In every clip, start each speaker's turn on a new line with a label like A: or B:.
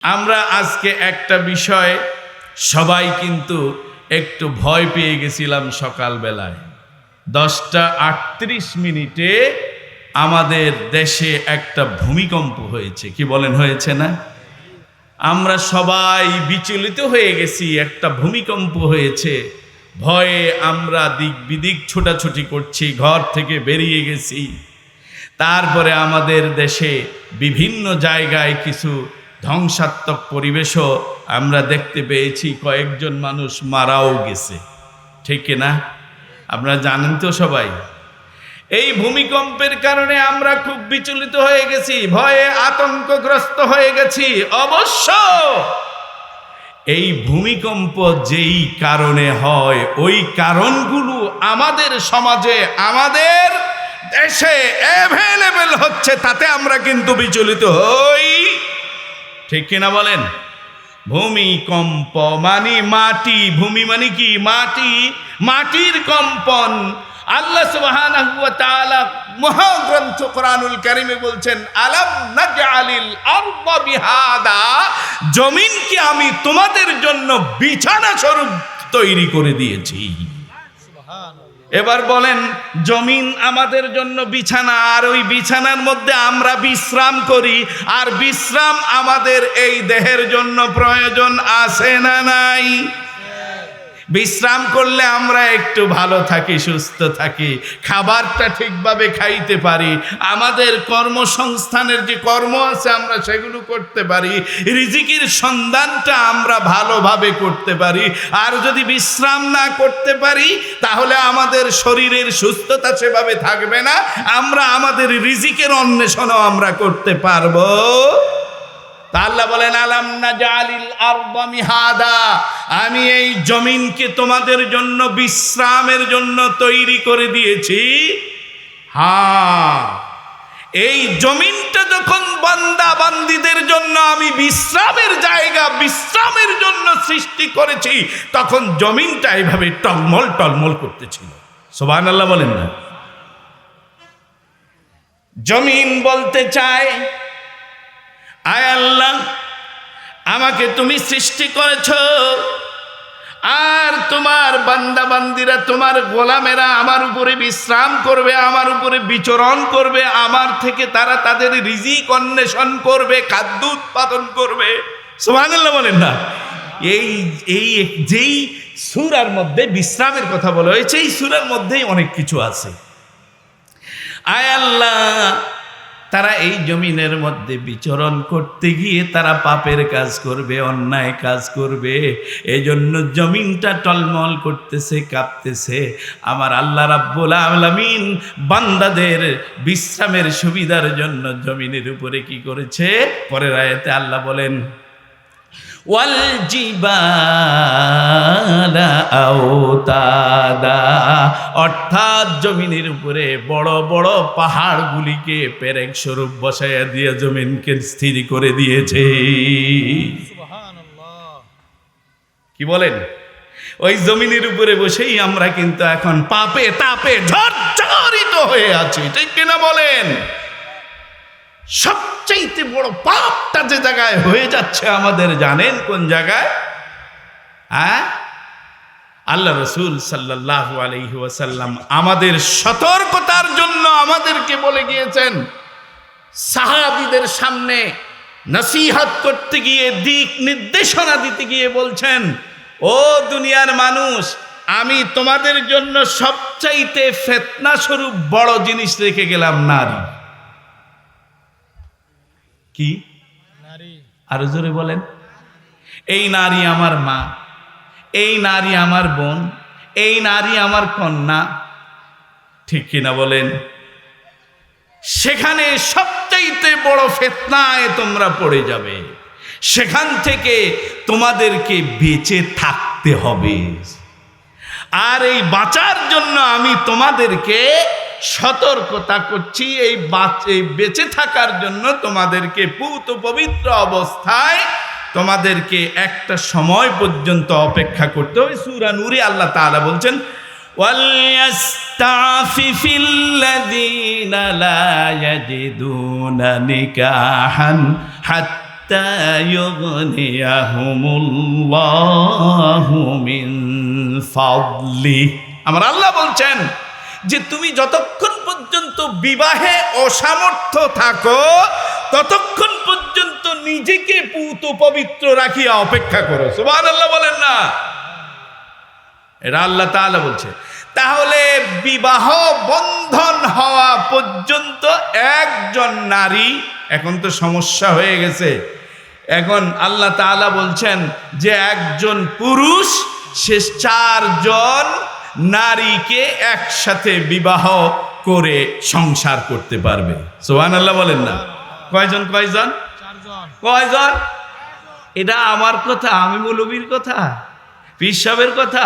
A: আমরা আজকে একটা বিষয় সবাই কিন্তু একটু ভয় পেয়ে গেছিলাম। সকালবেলায় 10:38 আমাদের দেশে একটা ভূমিকম্প হয়েছে। কি বলেন, হয়েছে না? আমরা সবাই বিচলিত হয়ে গেছি। একটা ভূমিকম্প হয়েছে, ভয়ে আমরা দিক বিদিক ছোটাছুটি করছি, ঘর থেকে বেরিয়ে গেছি। তারপরে আমাদের দেশে বিভিন্ন জায়গায় কিছু ধ্বংসাত্মক পরিবেশও আমরা দেখতে পেয়েছি, কয়েকজন মানুষ মারাও গেছে, ঠিক না? আপনারা জানেন তো সবাই। এই ভূমিকম্পের কারণে আমরা খুব বিচলিত হয়ে গেছি, ভয়ে আতঙ্কগ্রস্ত হয়ে গেছি। অবশ্য এই ভূমিকম্প যেই কারণে হয়, ওই কারণগুলো আমাদের সমাজে, আমাদের দেশে অ্যাভেলেবেল হচ্ছে, তাতে আমরা কিন্তু বিচলিত হই, ঠিক কিনা বলেন? ভূমিকম্প মানে মাটি, ভূমি মানে কি? মাটি, মাটির কম্পন। আল্লাহ সুবহানাহু ওয়া তাআলা মহাগ্রন্থ কোরআনুল কারীমে বলছেন, আলাম নাজআলিল আরদা বিহাদা, জমিনকে আমি তোমাদের জন্য বিছানা স্বরূপ তৈরি করে দিয়েছি। এবার বলেন, জমিন আমাদের জন্য বিছানা, আর ওই বিছানার মধ্যে আমরা বিশ্রাম করি, আর বিশ্রাম আমাদের এই দেহের জন্য প্রয়োজন আছে না নাই? বিশ্রাম করলে আমরা একটু ভালো থাকি, সুস্থ থাকি, খাবারটা ঠিকভাবে খাইতে পারি, আমাদের কর্মসংস্থানের যে কর্ম আছে আমরা সেগুলো করতে পারি, রিজিকের সন্ধানটা আমরা ভালোভাবে করতে পারি। আর যদি বিশ্রাম না করতে পারি তাহলে আমাদের শরীরের সুস্থতা সেভাবে থাকবে না, আমরা আমাদের রিজিকের অন্বেষণও আমরা করতে পারবো। আল্লাহ বলেন, আলাম নাজআলিল আরদা মিহাদা, আমি এই জমিনকে তোমাদের জন্য বিশ্রামের জন্য তৈরি করে দিয়েছি। হ্যাঁ, এই জমিনটা যখন বান্দা বান্দীদের জন্য আমি বিশ্রামের জায়গা, বিশ্রামের জন্য সৃষ্টি করেছি, তখন জমিনটা এইভাবে টলমল টলমল করতেছিল। সুবহানাল্লাহ বলেন না? জমিন বলতে চায়, আয় আল্লাহ, আমাকে তুমি সৃষ্টি করেছো, আর তোমার বান্দা বান্দিরা, তোমার গোলামেরা আমার উপরে বিশ্রাম করবে, আমার উপরে বিচরণ করবে, আমার থেকে তারা তাদের রিজিক অন্বেষণ করবে, খাদ্য উৎপাদন করবে। সুবহানাল্লাহ বলেন না? এই যেই সূরার মধ্যে বিশ্রামের কথা বলা হয়েছে, এই সূরার মধ্যেই অনেক কিছু আছে। আয় আল্লাহ, তারা এই জমিনের মধ্যে বিচরণ করতে গিয়ে তারা পাপের কাজ করবে, অন্যায় কাজ করবে, এই জন্য জমিনটা টলমল করতেছে, কাঁপতেছে। আমার আল্লাহ রাব্বুল আলামিন বান্দাদের বিশ্রামের সুবিধার জন্য জমিনের উপরে কি করেছে? পরের আয়াতে আল্লাহ বলেন, ওয়াল জিবালা আওতাদা, অর্থাৎ জমিনের উপরে বড় বড় পাহাড়গুলিকে পেরেক স্বরূপ বসাইয়া দিয়ে জমিনকে স্থির করে দিয়েছে। কি বলেন? ওই জমিনের উপরে বসেই আমরা কিন্তু এখন পাপে তাপে ঝরঝরিত হয়ে আছি, ঠিক কিনা বলেন? সবচাইতে বড় পাপটা যে জায়গায় হয়ে যাচ্ছে আমাদের, জানেন কোন জায়গায়? আল্লাহ রাসূল সাল্লাল্লাহু আলাইহি ওয়াসাল্লাম আমাদের সতর্কতার জন্য আমাদেরকে বলে গিয়েছেন, সাহাবীদের সামনে নসিহত করতে গিয়ে, দিক নির্দেশনা দিতে গিয়ে বলছেন, ও দুনিয়ার মানুষ, আমি তোমাদের জন্য সবচাইতে ফিতনা স্বরূপ বড় জিনিস রেখে গেলাম, নারী। কি? নারী। আরো জোরে বলেন। এই নারী আমার মা, এই নারী আমার বোন, এই নারী আমার কন্যা, ঠিক কিনা বলেন? সেখানে সবচাইতে বড় ফিতনায় তোমরা পড়ে যাবে, সেখান থেকে তোমাদেরকে বেঁচে থাকতে হবে। আর এই বাঁচার জন্য আমি তোমাদেরকে সতর্কতা করছি, এই বেঁচে থাকার জন্য তোমাদেরকে পূত পবিত্র অবস্থায় তোমাদেরকে একটা সময় পর্যন্ত অপেক্ষা করতে হবে। সূরা নূরে আল্লাহ তাআলা বলছেন, ওয়ালিয়াস্তাফিফিল্লাযীনা লা ইয়াজিদুনা নিকাহান হাত্তা হাত্তা ইউগনিয়াহুমুল্লাহু মিন ফাদলি। আমার আল্লাহ বলছেন যে তুমি যতক্ষণ পর্যন্ত বিবাহে অসামর্থ্য থাকো ততক্ষণ পর্যন্ত নিজেকে পূত পবিত্র রাখিয়া অপেক্ষা করো। সুবহানাল্লাহ বলেন না? এটা আল্লাহ তাআলা বলছে। তাহলে বিবাহ বন্ধন হওয়া পর্যন্ত একজন নারী, এখন তো সমস্যা হয়ে গেছে, এখন আল্লাহ তাআলা বলছেন যে একজন পুরুষ সে 4 জন নারীকে একসাথে বিবাহ করে সংসার করতে পারবে। সুবহানাল্লাহ বলেন না? কয়জন? কয়জন? 4 জন। কয়জন? এটা আমার কথা? আমি মৌলবীর কথা? পীর সাহেবের কথা?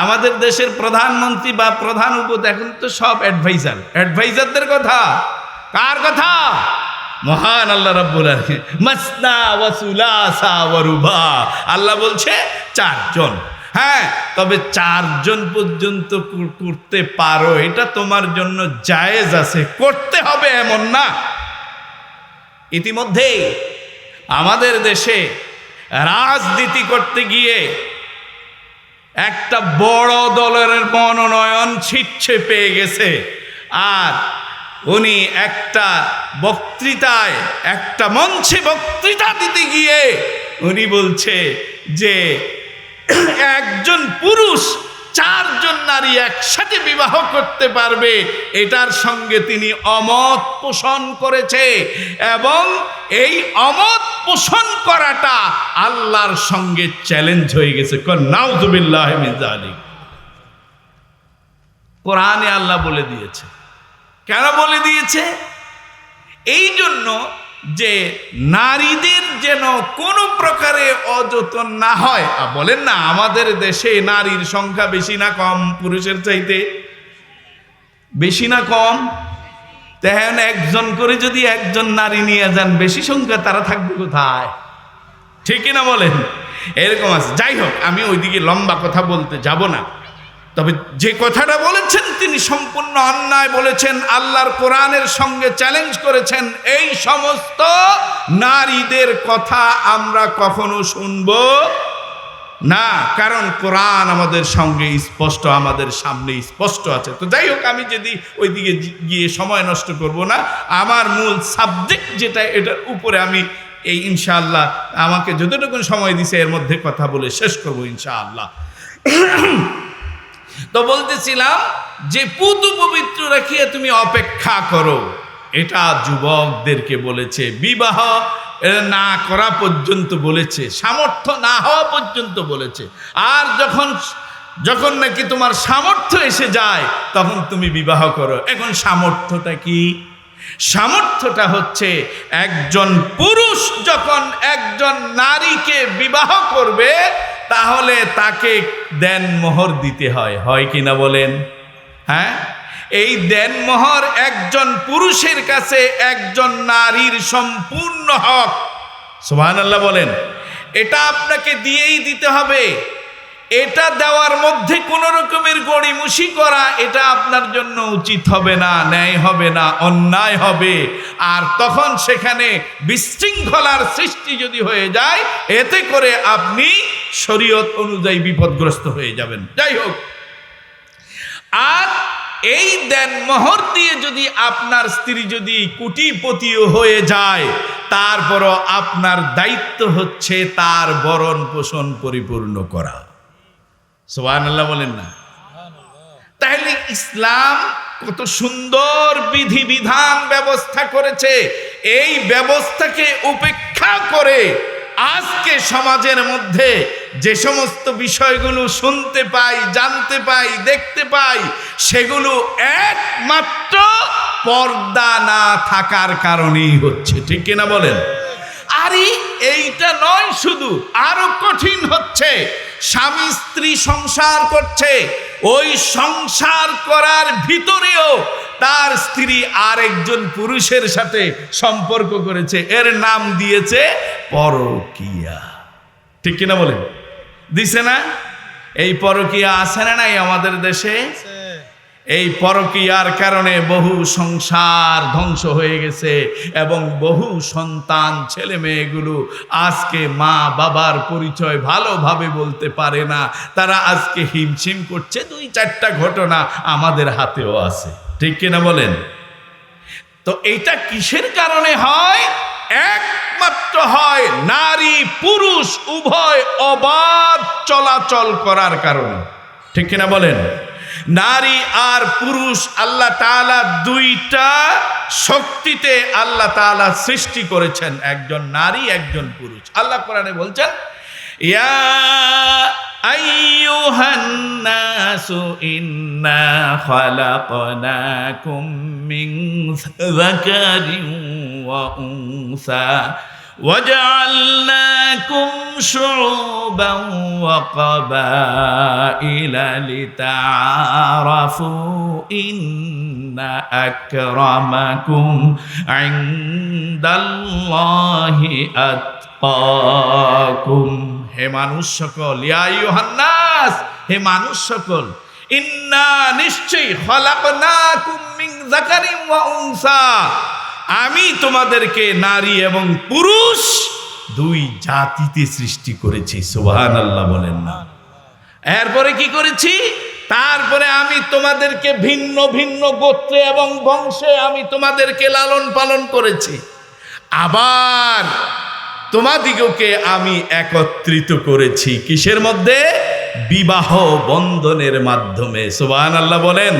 A: আমাদের দেশের প্রধানমন্ত্রী বা প্রধান এখন তো সব অ্যাডভাইজারদের কথা। কার কথা? মহান আল্লাহ রাব্বুল আলামিন। মাসনা ওয়া সুলাসা ওয়া রুবা, আল্লাহ বলছে 4 জন। হ্যাঁ, তবে 4 জন পর্যন্ত করতে পারো, এটা তোমার জন্য জায়েজ আছে, করতে হবে এমন না। ইতিমধ্যে আমাদের দেশে রাজনীতি করতে গিয়ে একটা বড় দলের মনোনয়ন ছিটছে পেয়ে গেছে, আর উনি একটা বক্তৃতায়, একটা মঞ্চে বক্তৃতা দিতে গিয়ে উনি বলছে যে একজন পুরুষ 4 জন নারী একসাথে বিবাহ করতে পারবে, এটার সঙ্গে তিনি অমত পোষণ করেছে, এবং এই অমত পোষণ করাটা আল্লাহর সঙ্গে চ্যালেঞ্জ হয়ে গেছে। নাউযুবিল্লাহি মিন যালিক। কোরআনে আল্লাহ বলে দিয়েছে। কেন বলে দিয়েছে? এই জন্য যে নারীদের যেন কোনো প্রকারে অযতন না হয়। বলেন না, আমাদের দেশে নারীর সংখ্যা বেশি না কম পুরুষের চাইতে? বেশি না কম? তেমন একজন করে যদি একজন নারী নিয়ে যান, বেশি সংখ্যা তারা থাকবে কোথায়? ঠিক না বলেন? এরকম আছে। যাই হোক, আমি ওইদিকে লম্বা কথা বলতে যাব না। তবে যে কথাটা বলেছেন তিনি সম্পূর্ণ অন্যায় বলেছেন, আল্লাহর কোরআনের সঙ্গে চ্যালেঞ্জ করেছেন। এই সমস্ত নারীদের কথা আমরা কখনো শুনব না, কারণ কোরআন আমাদের সঙ্গে স্পষ্ট, আমাদের সামনে স্পষ্ট আছে। তো যাই হোক, আমি যদি ওইদিকে গিয়ে সময় নষ্ট করব না, আমার মূল সাবজেক্ট যেটা, এটার উপরে আমি এই ইনশাআল্লাহ আমাকে যতটুকু সময় দিছে এর মধ্যে কথা বলে শেষ করব ইনশাআল্লাহ। তো বলতেছিলাম যে পুত পবিত্র রাখিয়া তুমি অপেক্ষা করো, এটা যুবকদেরকে বলেছে। বিবাহ না করা পর্যন্ত বলেছে, সামর্থ্য না হওয়া পর্যন্ত বলেছে। আর যখন নাকি তোমার সামর্থ্য এসে যায় তখন তুমি বিবাহ করো। এখন সামর্থ্যটা কি? সামর্থ্যটা হচ্ছে একজন পুরুষ যখন একজন নারীকে বিবাহ করবে তাহলে তাকে দেনমোহর দিতে হয়, হয় কিনা বলেন? হ্যাঁ, এই দেনমোহর একজন পুরুষের কাছে একজন নারীর সম্পূর্ণ হক। সুবহানাল্লাহ বলেন। এটা আপনাকে দিয়েই দিতে হবে। এটা দেওয়ার মধ্যে কোনো রকমের গড়িমসি করা, এটা আপনার জন্য উচিত হবে না, ন্যায় হবে না, অন্যায় হবে। আর তখন সেখানে বিশৃঙ্খলার সৃষ্টি যদি হয়ে যায়, এতে করে আপনি শরীয়ত অনুযায়ী বিপদগ্রস্ত হয়ে যাবেন। যাই হোক, আর এই দেনমোহর দিয়ে যদি আপনার স্ত্রী যদি কোটিপতিও হয়ে যায়, তারপরও আপনার দায়িত্ব হচ্ছে তার ভরণ পোষণ পরিপূর্ণ করা। সুবহানাল্লাহ বলেন না? তাহলে ইসলাম কত সুন্দর বিধিবিধান ব্যবস্থা করেছে। এই ব্যবস্থাকে উপেক্ষা করে আজকে সমাজের মধ্যে যে সমস্ত বিষয়গুলো শুনতে পাই, জানতে পাই, দেখতে পাই, সেগুলো একমাত্র পর্দা না থাকার কারণেই হচ্ছে। ঠিক কিনা বলেন? আরে এইটা নয়, শুধু আরো কঠিন হচ্ছে। স্বামী স্ত্রী সংসার করছে, ওই সংসার করার ভিতরেও তার স্ত্রী আরেকজন পুরুষের সাথে সম্পর্ক করেছে, এর নাম দিয়েছে পরকীয়া। ঠিক কিনা বলেন? দিছে না? এই পরকীয়া আছে না নাই আমাদের দেশে? এই পরকীয়ার কারণে বহু সংসার ধ্বংস হয়ে গেছে এবং বহু সন্তান ছেলে মেয়েগুলো আজকে মা বাবার পরিচয় ভালোভাবে বলতে পারে না, তারা আজকে হিমশিম করছে। 2-4টা ঘটনা আমাদের হাতেও আছে, ঠিক কিনা বলেন? তো এইটা কিসের কারণে হয়? একমাত্র হয় নারী পুরুষ উভয় অবাধ চলাচল করার কারণে, ঠিক কিনা বলেন? নারী আর পুরুষ আল্লাহ তাআলা দুইটা শক্তিতে আল্লাহ তাআলা সৃষ্টি করেছেন, একজন নারী একজন পুরুষ। আল্লাহ কোরআনে বলছেন, ইয়া আইয়ুহান নাসু ইন্না খালাকনাকুম মিন যাকারিন ওয়া উনসা وجعلناكم شعوبا وقبائل لتعارفوا إن أكرمكم عند الله أتقاكم। হে মানুষ সকল, ইয়া আইয়ুহান নাস, হে মানুষ সকল, ইন্না নিশ্চয়ই খালাকনাকুম মিন যাকারিন ওয়া উনসা, আমি তোমাদেরকে নারী এবং পুরুষ দুই জাতিতে সৃষ্টি করেছি। সুবহানাল্লাহ বলেন না? এরপরে কি করেছি? তারপরে আমি তোমাদেরকে ভিন্ন ভিন্ন গোত্রে এবং বংশে আমি তোমাদেরকে লালন পালন করেছি, আবার তোমাদিগকে আমি একত্রিত করেছি কিসের মধ্যে? বিবাহ বন্ধনের মাধ্যমে। সুবহানাল্লাহ বলেন?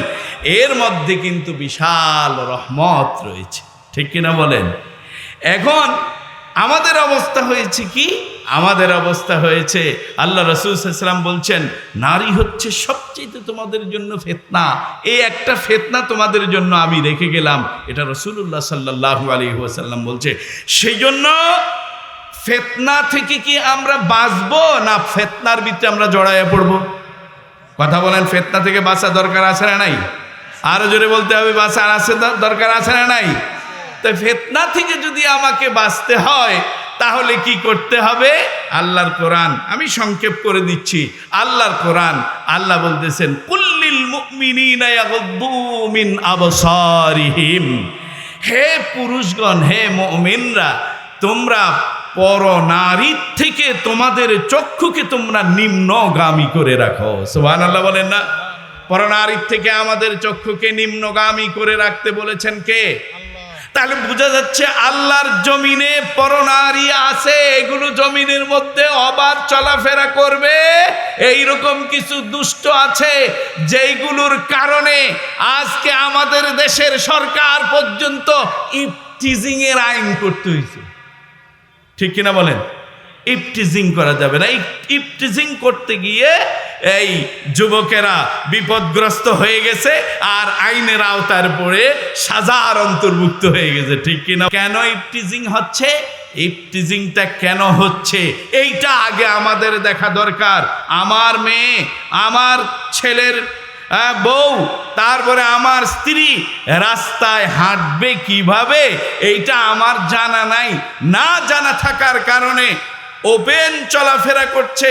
A: এর মধ্যে কিন্তু বিশাল রহমত রয়েছে, ঠিক কিনা বলেন? এখন আমাদের অবস্থা হয়েছে কি? আমাদের অবস্থা হয়েছে, আল্লাহ রাসূল সাল্লাল্লাহু আলাইহি ওয়াসাল্লাম বলছেন, নারী হচ্ছে সবচেয়ে তোমাদের জন্য ফিতনা। এই একটা ফিতনা তোমাদের জন্য আমি রেখে গেলাম, এটা রাসূলুল্লাহ সাল্লাল্লাহু আলাইহি ওয়াসাল্লাম বলছে। সেই জন্য ফিতনা থেকে কি আমরা বাঁচবো, না ফিতনার ভিতরে আমরা জড়াইয়া পড়বো? কথা বলেন, ফিতনা থেকে বাঁচা দরকার আছে না নাই? আরো জোরে বলতে হবে, বাঁচার আছে দরকার আছে না নাই? তো ফিতনা থেকে যদি আমাকে বাঁচতে হয় তাহলে কি করতে হবে? আল্লাহর কোরআন আমি সংক্ষেপ করে দিচ্ছি। আল্লাহর কোরআন, আল্লাহ বলতেছেন, কুল্লিল মুমিনিনা ইয়াগুদ্দু মিন আবসারিহিম, হে পুরুষগণ, হে মুমিনরা, তোমরা পর নারীর থেকে তোমাদের চক্ষুকে তোমরা নিম্নগামী করে রাখো। সুবহানাল্লাহ বলেন না? পর নারীর থেকে আমাদের চক্ষুকে নিম্নগামী করে রাখতে বলেছেন কে? তাহলে বোঝা যাচ্ছে আল্লাহর জমিনে পরনারী আছে, এগুলো জমিনের মধ্যে অবাধ চলাফেরা করবে। এইরকম কিছু দুষ্ট আছে যেইগুলোর কারণে আজকে আমাদের দেশের সরকার পর্যন্ত ইফটিজিং এর আইন করতে হয়েছে, ঠিক কিনা বলেন? ইফটিজিং করা যাবে না। ইফটিজিং করতে গিয়ে এই যুবকেরা বিপদগ্রস্ত হয়ে গেছে আর আইনের আওতার পড়ে সাজার অন্তর্ভুক্ত হয়ে গেছে, ঠিক কিনা? কেন ইফটিজিং হচ্ছে? ইফটিজিংটা কেন হচ্ছে এইটা আগে আমাদের দেখা দরকার। আমার মেয়ে, আমার ছেলের বউ, তারপরে আমার স্ত্রী রাস্তায় হাঁটবে কিভাবে এইটা আমার জানা নাই। না জানা থাকার কারণে ওপেন চলাফেরা করছে,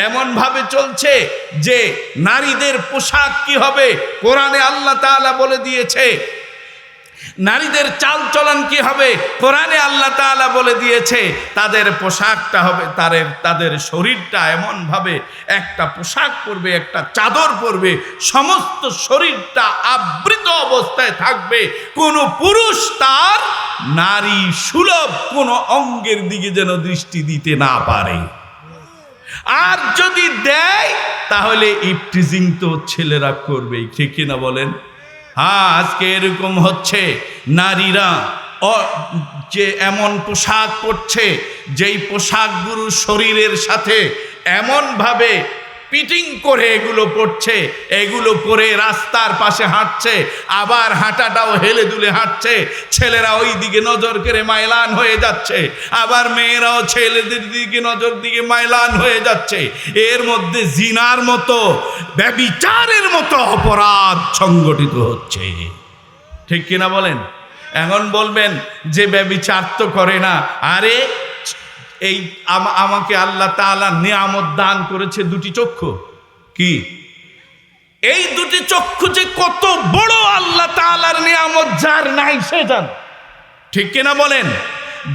A: এমন ভাবে চলছে যে নারীদের পোশাক কি হবে কোরআনে আল্লাহ তাআলা বলে দিয়েছে, নারীদের চাল চলন কি হবে কোরআনে আল্লাহ তাআলা বলে দিয়েছে। তাদের পোশাকটা হবে, তাদের শরীরটা এমন ভাবে একটা পোশাক পরবে, একটা চাদর পরবে, সমস্ত শরীরটা আবৃত অবস্থায় থাকবে। কোনো পুরুষ তার নারী সুলভ কোনো অঙ্গের দিকে যেন দৃষ্টি দিতে না পারে। আর যদি দেয় তাহলে ইফটিজিং তো ছেলেরা করবেই, ঠিক কিনা বলেন? হ্যাঁ, আজকে এরকম হচ্ছে, নারীরা যে এমন পোশাক পরছে যেই পোশাকগুলো শরীরের সাথে এমনভাবে পিটিং করে এগুলো পড়ছে, এগুলো পরে রাস্তার পাশে হাঁটছে, আবার হাঁটাটাও হেলে দুলে হাঁটছে। ছেলেরা ওই দিকে নজর করে মাইলান হয়ে যাচ্ছে, আবার মেয়েরাও ছেলেদের দিকে নজর দিকে মাইলান হয়ে যাচ্ছে। এর মধ্যে জিনার মতো, ব্যভিচারের মতো অপরাধ সংগঠিত হচ্ছে, ঠিক কিনা বলেন? এখন বলবেন যে ব্যভিচার তো করে না। আরে এই আমাকে আল্লাহ তাআলা নিয়ামত দান করেছে দুটি চক্ষু, কি এই দুটি চক্ষু যে কত বড় আল্লাহ তাআলার নিয়ামত, যার নাই সে জানে। ঠিক কিনা বলেন?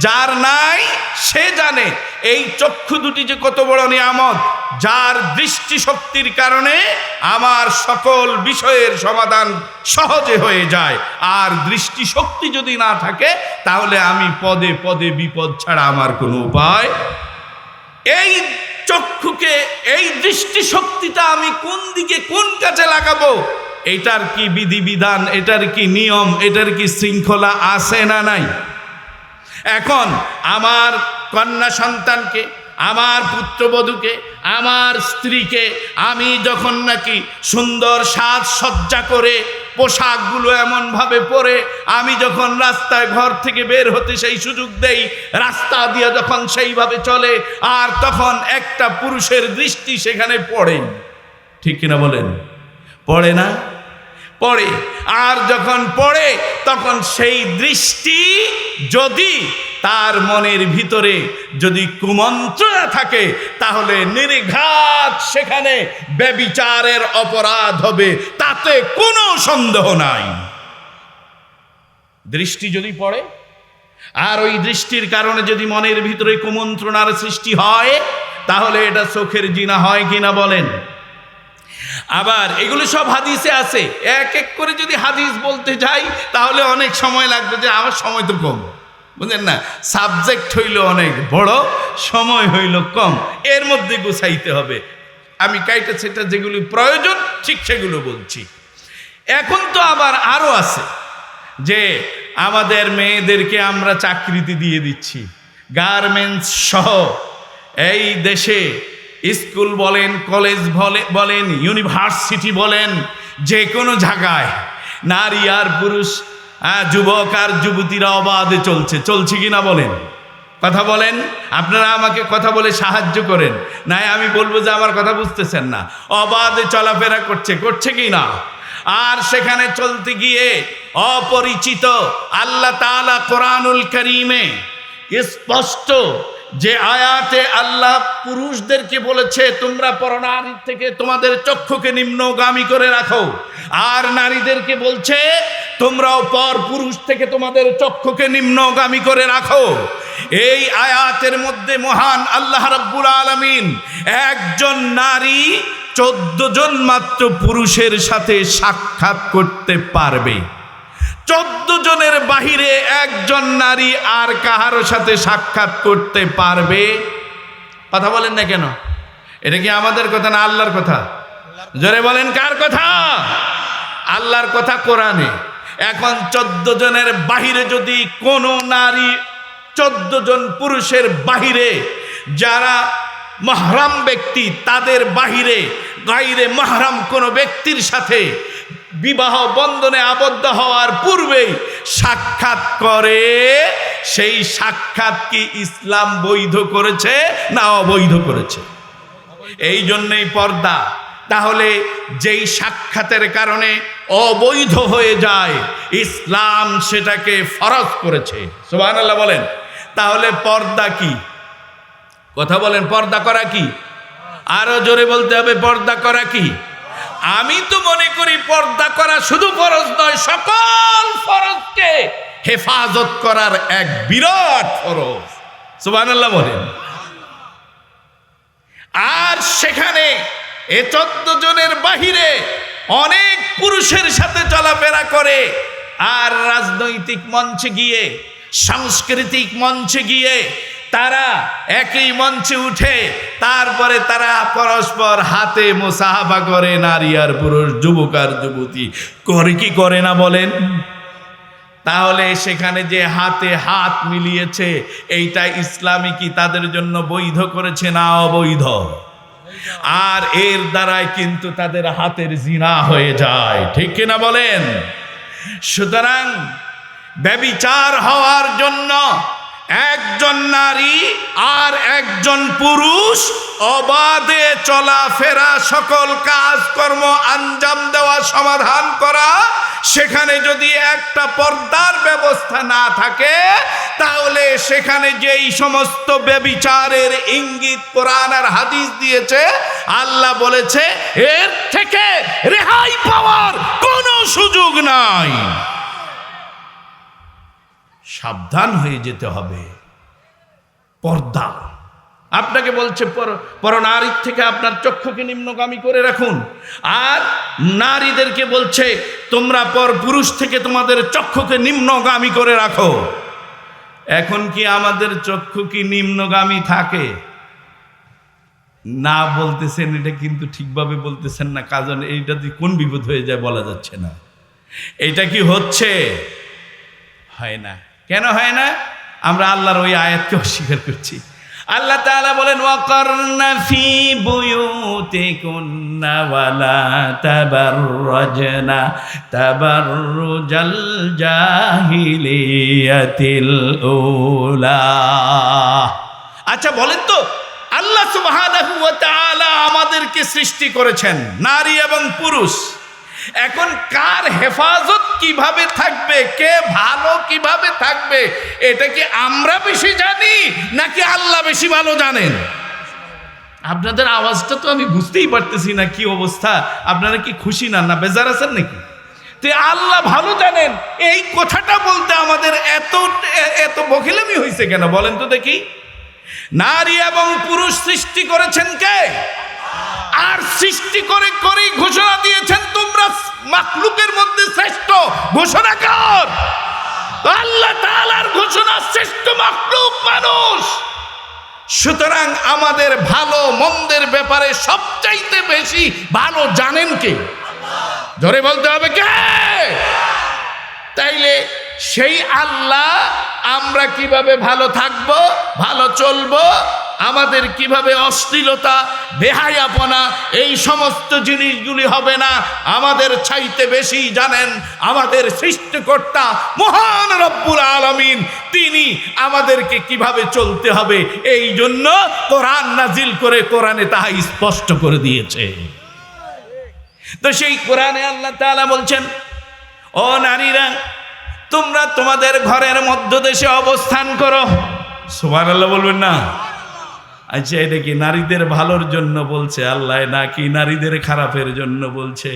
A: যার নাই সে জানে এই চক্ষু দুটি যে কত বড় নিয়ামত, যার দৃষ্টি শক্তির কারণে আমার সকল বিষয়ের সমাধান সহজে হয়ে যায়। আর দৃষ্টি শক্তি যদি না থাকে তাহলে আমি পদে পদে বিপদ ছাড়া আমার কোনো উপায়। এই চক্ষুকে, এই দৃষ্টি শক্তিটা আমি কোন দিকে কোন কাজে লাগাবো, এটার কি বিধিবিধান, এটার কি নিয়ম, এটার কি শৃঙ্খলা আছে না নাই? এখন আমার কন্যা সন্তানকে, আমার পুত্রবধূকে, আমার স্ত্রীকে আমি যখন নাকি সুন্দর সাজসজ্জা করে পোশাকগুলো এমনভাবে পরে আমি যখন রাস্তায় ঘর থেকে বের হতে সেই সুযোগ দেই, রাস্তা দিয়ে যখন সেইভাবে চলে, আর তখন একটা পুরুষের দৃষ্টি সেখানে পড়ে। ঠিক কিনা বলেন? পড়ে না? পড়ে। আর যখন পড়ে তখন সেই দৃষ্টি যদি তার মনের ভিতরে যদি কুমন্ত্রণা থাকে তাহলে নির্ঘাত সেখানে ব্যভিচারের অপরাধ হবে, তাতে কোনো সন্দেহ নাই। দৃষ্টি যদি পড়ে আর ওই দৃষ্টির কারণে যদি মনের ভিতরে কুমন্ত্রণার সৃষ্টি হয় তাহলে এটা চোখের জিনা হয় কিনা বলেন? আবার এগুলো সব হাদিসে আছে। এক এক করে যদি হাদিস বলতে যাই তাহলে অনেক সময় লাগবে, যে আমার সময় তো কম, বুঝলেন না? সাবজেক্ট হইল অনেক বড়, সময় হইল কম, এর মধ্যে গুছাইতে হবে। আমি কাইটা সেটা যেগুলো প্রয়োজন ঠিক সেগুলো বলছি। এখন তো আবার আরও আছে যে আমাদের মেয়েদেরকে আমরা চাকরিতে দিয়ে দিচ্ছি, গার্মেন্টস সহ এই দেশে স্কুল বলেন, কলেজ বলেন, ইউনিভার্সিটি বলেন, যে কোনো জায়গায় নারী আর পুরুষ, যুবক আর যুবতীরা অবাধে চলছে কিনা বলেন? কথা বলেন। আপনারা আমাকে কথা বলে সাহায্য করেন, নাই আমি বলবো যে আমার কথা বুঝতেছেন না। অবাধে চলাফেরা করছে কি না? আর সেখানে চলতে গিয়ে অপরিচিত আল্লাহ তাআলা কোরআনুল কারীমে স্পষ্ট যে আয়াতে আল্লাহ পুরুষদেরকে বলেছে তোমরা পরনারীর থেকে তোমাদের চক্ষুকে নিম্নগামী করে রাখো, আর নারীদেরকে বলছে তোমরাও পর পুরুষ থেকে তোমাদের চক্ষুকে নিম্নগামী করে রাখো। এই আয়াতের মধ্যে মহান আল্লাহ রাব্বুল আলামিন একজন নারী 14 জন মাত্র পুরুষের সাথে সাক্ষাৎ করতে পারবে, 14 জনের বাহিরে একজন নারী আর কাহারো সাথে সাক্ষাৎ করতে পারবে? কথা বলেন না কেন? এটা কি আমাদের কথা না আল্লাহর কথা? জোরে বলেন, কার কথা? আল্লাহর কথা কোরআনে। এখন 14 জনের বাহিরে যদি কোনো নারী 14 জন পুরুষের বাহিরে যারা মাহরাম ব্যক্তি তাদের বাহিরে গায়রে মাহরাম কোনো ব্যক্তির সাথে বিবাহ বন্ধনে আবদ্ধ হওয়ার পূর্বেই সাক্ষাৎ করে, সেই সাক্ষাৎ কি ইসলাম বৈধ করেছে না অবৈধ করেছে? এই জন্যই পর্দা। তাহলে যেই সাক্ষাতের কারণে অবৈধ হয়ে যায় ইসলাম সেটাকে ফরজ করেছে। সুবহানাল্লাহ বলেন। তাহলে পর্দা কি? কথা বলেন, পর্দা করা কি? আরো জোরে বলতে হবে, পর্দা করা কি? আমি তো মনে করি পর্দা করা শুধু ফরজ নয়, সকল ফরজকে হেফাজত করার এক বিরাট ফরজ। সুবহানাল্লাহ বলেন। আর সেখানে এ 14 জনের বাহিরে অনেক পুরুষের সাথে চলাফেরা করে, আর রাজনৈতিক মঞ্চে গিয়ে, সাংস্কৃতিক মঞ্চে গিয়ে তারা একই মঞ্চে উঠে তারপরে তারা পরস্পর হাতে মুসাহাবা করে, নারী আর পুরুষ, যুবক আর যুবতী করে কি করে না বলেন? তাহলে সেখানে যে হাতে হাত মিলিয়েছে এইটা ইসলামী কি তাদের জন্য বৈধ করেছে না অবৈধ? আর এর দ্বারাই কিন্তু তাদের হাতের জিনা হয়ে যায়। ঠিক কিনা বলেন? সুতরাং ব্যভিচার হওয়ার জন্য একজন নারী আর একজন পুরুষ অবাধে চলাফেরা, সকল কাজকর্ম আঞ্জাম দেওয়া, সমাধান করা, সেখানে যদি একটা পর্দার ব্যবস্থা না থাকে, তাহলে সেখানে যেই সমস্ত ব্যভিচারের ইঙ্গিত কোরআন আর হাদিস দিয়েছে, আল্লাহ বলেছে এর থেকে রেহাই পাওয়ার কোনো সুযোগ নাই। সাবধান হয়ে যেতে হবে। পর্দা আপনাকে বলছে পরনারীর থেকে আপনার চক্ষুকে নিম্নগামী করে রাখুন, আর নারীদেরকে বলছে তোমরা পর পুরুষ থেকে তোমাদের চক্ষুকে নিম্নগামী করে রাখো। এখন কি আমাদের চক্ষু কি নিম্নগামী থাকে? না বলতেছেন, এটা কিন্তু ঠিকভাবে বলতেছেন না, কারণ এইটা দিয়ে কোন বিপদ হয়ে যায় বলা যাচ্ছে না। এটা কি হচ্ছে? হয় না। কেন হয় না? আমরা আল্লাহর ওই আয়াতকে অস্বীকার করছি। আল্লাহ তাআলা বলেন ওয়াকারনা ফি বুয়ুতিকুন্না ওয়ালা তাবাররাজনা তাবাররুজাল জাহিলিয়াতিল উলা। আচ্ছা বলেন তো, আল্লাহ সুবহানাহু ওয়া তাআলা আমাদেরকে সৃষ্টি করেছেন নারী এবং পুরুষ। এখন কার হেফাজত কিভাবে থাকবে, কে ভালো কিভাবে থাকবে, এটা কি আমরা বেশি জানি নাকি আল্লাহ বেশি ভালো জানেন? আপনাদের আওয়াজটা তো আমি বুঝতেই পারতেছি না, কি অবস্থা। আপনারা কি খুশি না, না বেজার আছেন নাকি? তো আল্লাহ ভালো জানেন, এই কথাটা বলতে আমাদের এত এত বখিলামি হয়েছে কেন বলেন তো দেখি? নারী এবং পুরুষ সৃষ্টি করেছেন কে? আর সৃষ্টি করে করেই ঘোষণা দিয়েছেন তোমরা মাখলুকের মধ্যে শ্রেষ্ঠ। ঘোষণা কর আল্লাহ তাআলার ঘোষণা, শ্রেষ্ঠ মাখলুক মানুষ। সুতরাং আমাদের ভালো মন্দের ব্যাপারে সবচাইতে বেশি ভালো জানেন কে? জোরে বলতে হবে কে? তাইলে সেই আল্লাহ আমরা কিভাবে ভালো থাকবো, ভালো চলবো, আমাদের কিভাবে অশ্লীলতা, বেহায়াপনা, এই সমস্ত জিনিসগুলি হবে না, আমাদের চাইতে বেশি জানেন আমাদের সৃষ্টিকর্তা মহান রব্বুল আলামিন। তিনি আমাদেরকে কিভাবে চলতে হবে এই জন্য কোরআন নাজিল করে কোরআনে তাহা স্পষ্ট করে দিয়েছে। তো সেই কোরআনে আল্লাহ তাআলা বলছেন, ও নারীরা, তোমরা তোমাদের ঘরের মধ্যদেশে অবস্থান করো। সুবহানাল্লাহ বলবেন না? আচ্ছা, এটা কি নারীদের ভালোর জন্য বলছে আল্লাহ, নাকি নারীদের খারাপের জন্য বলছে?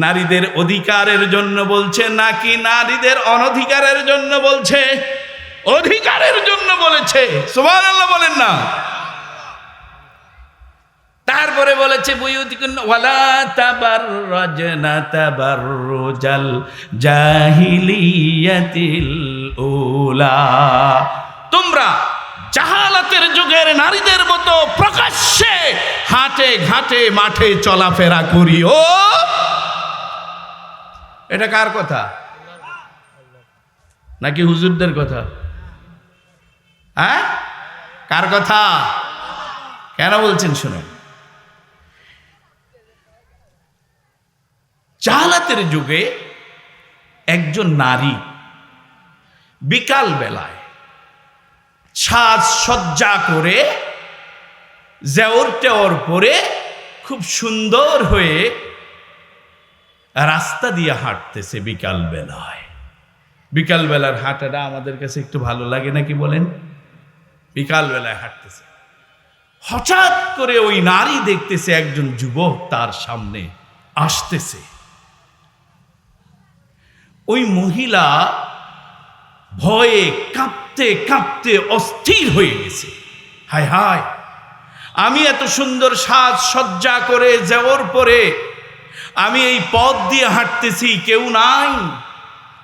A: নারীদের অধিকারের জন্য বলছে নাকি নারীদের অনধিকারের জন্য বলছে? অধিকারের জন্য বলেছে। সুবহানাল্লাহ বলেন না? তারপরে বলেছে বুয়ুতিকুন্না ওয়ালা তাবাররাজনা তাবাররুজাল জাহিলিয়াতিল উলা। তোমরা জাহালাতের যুগের নারীদের মতো প্রকাশ্যে হাটে ঘাটে মাঠে চলাফেরা করিও। এটা কার কথা? নাকি হুজুরদের কথা? হ্যাঁ, কার কথা? কেন বলছেন শুনুন। জাহালাতের যুগে একজন নারী বিকাল বেলায় সাজ সজ্জা করে জেওর টেওর পরে খুব সুন্দর হয়ে রাস্তা দিয়ে হাঁটতেছে বিকাল বেলায়। বিকাল বেলার হাঁটাটা আমাদের কাছে একটু ভালো লাগে নাকি বলেন? বিকাল বেলায় হাঁটতেছে, হঠাৎ করে ওই নারী দেখতেছে একজন যুবক তার সামনে আসতেছে। ওই মহিলা ভয়ে কাঁপতে কাঁপতে অস্থির হয়ে গেছে। হায় হায়, আমি এত সুন্দর সাজ সজ্জা করে জেওর পরে আমি এই পথ দিয়ে হাঁটতেছি, কেউ নাই,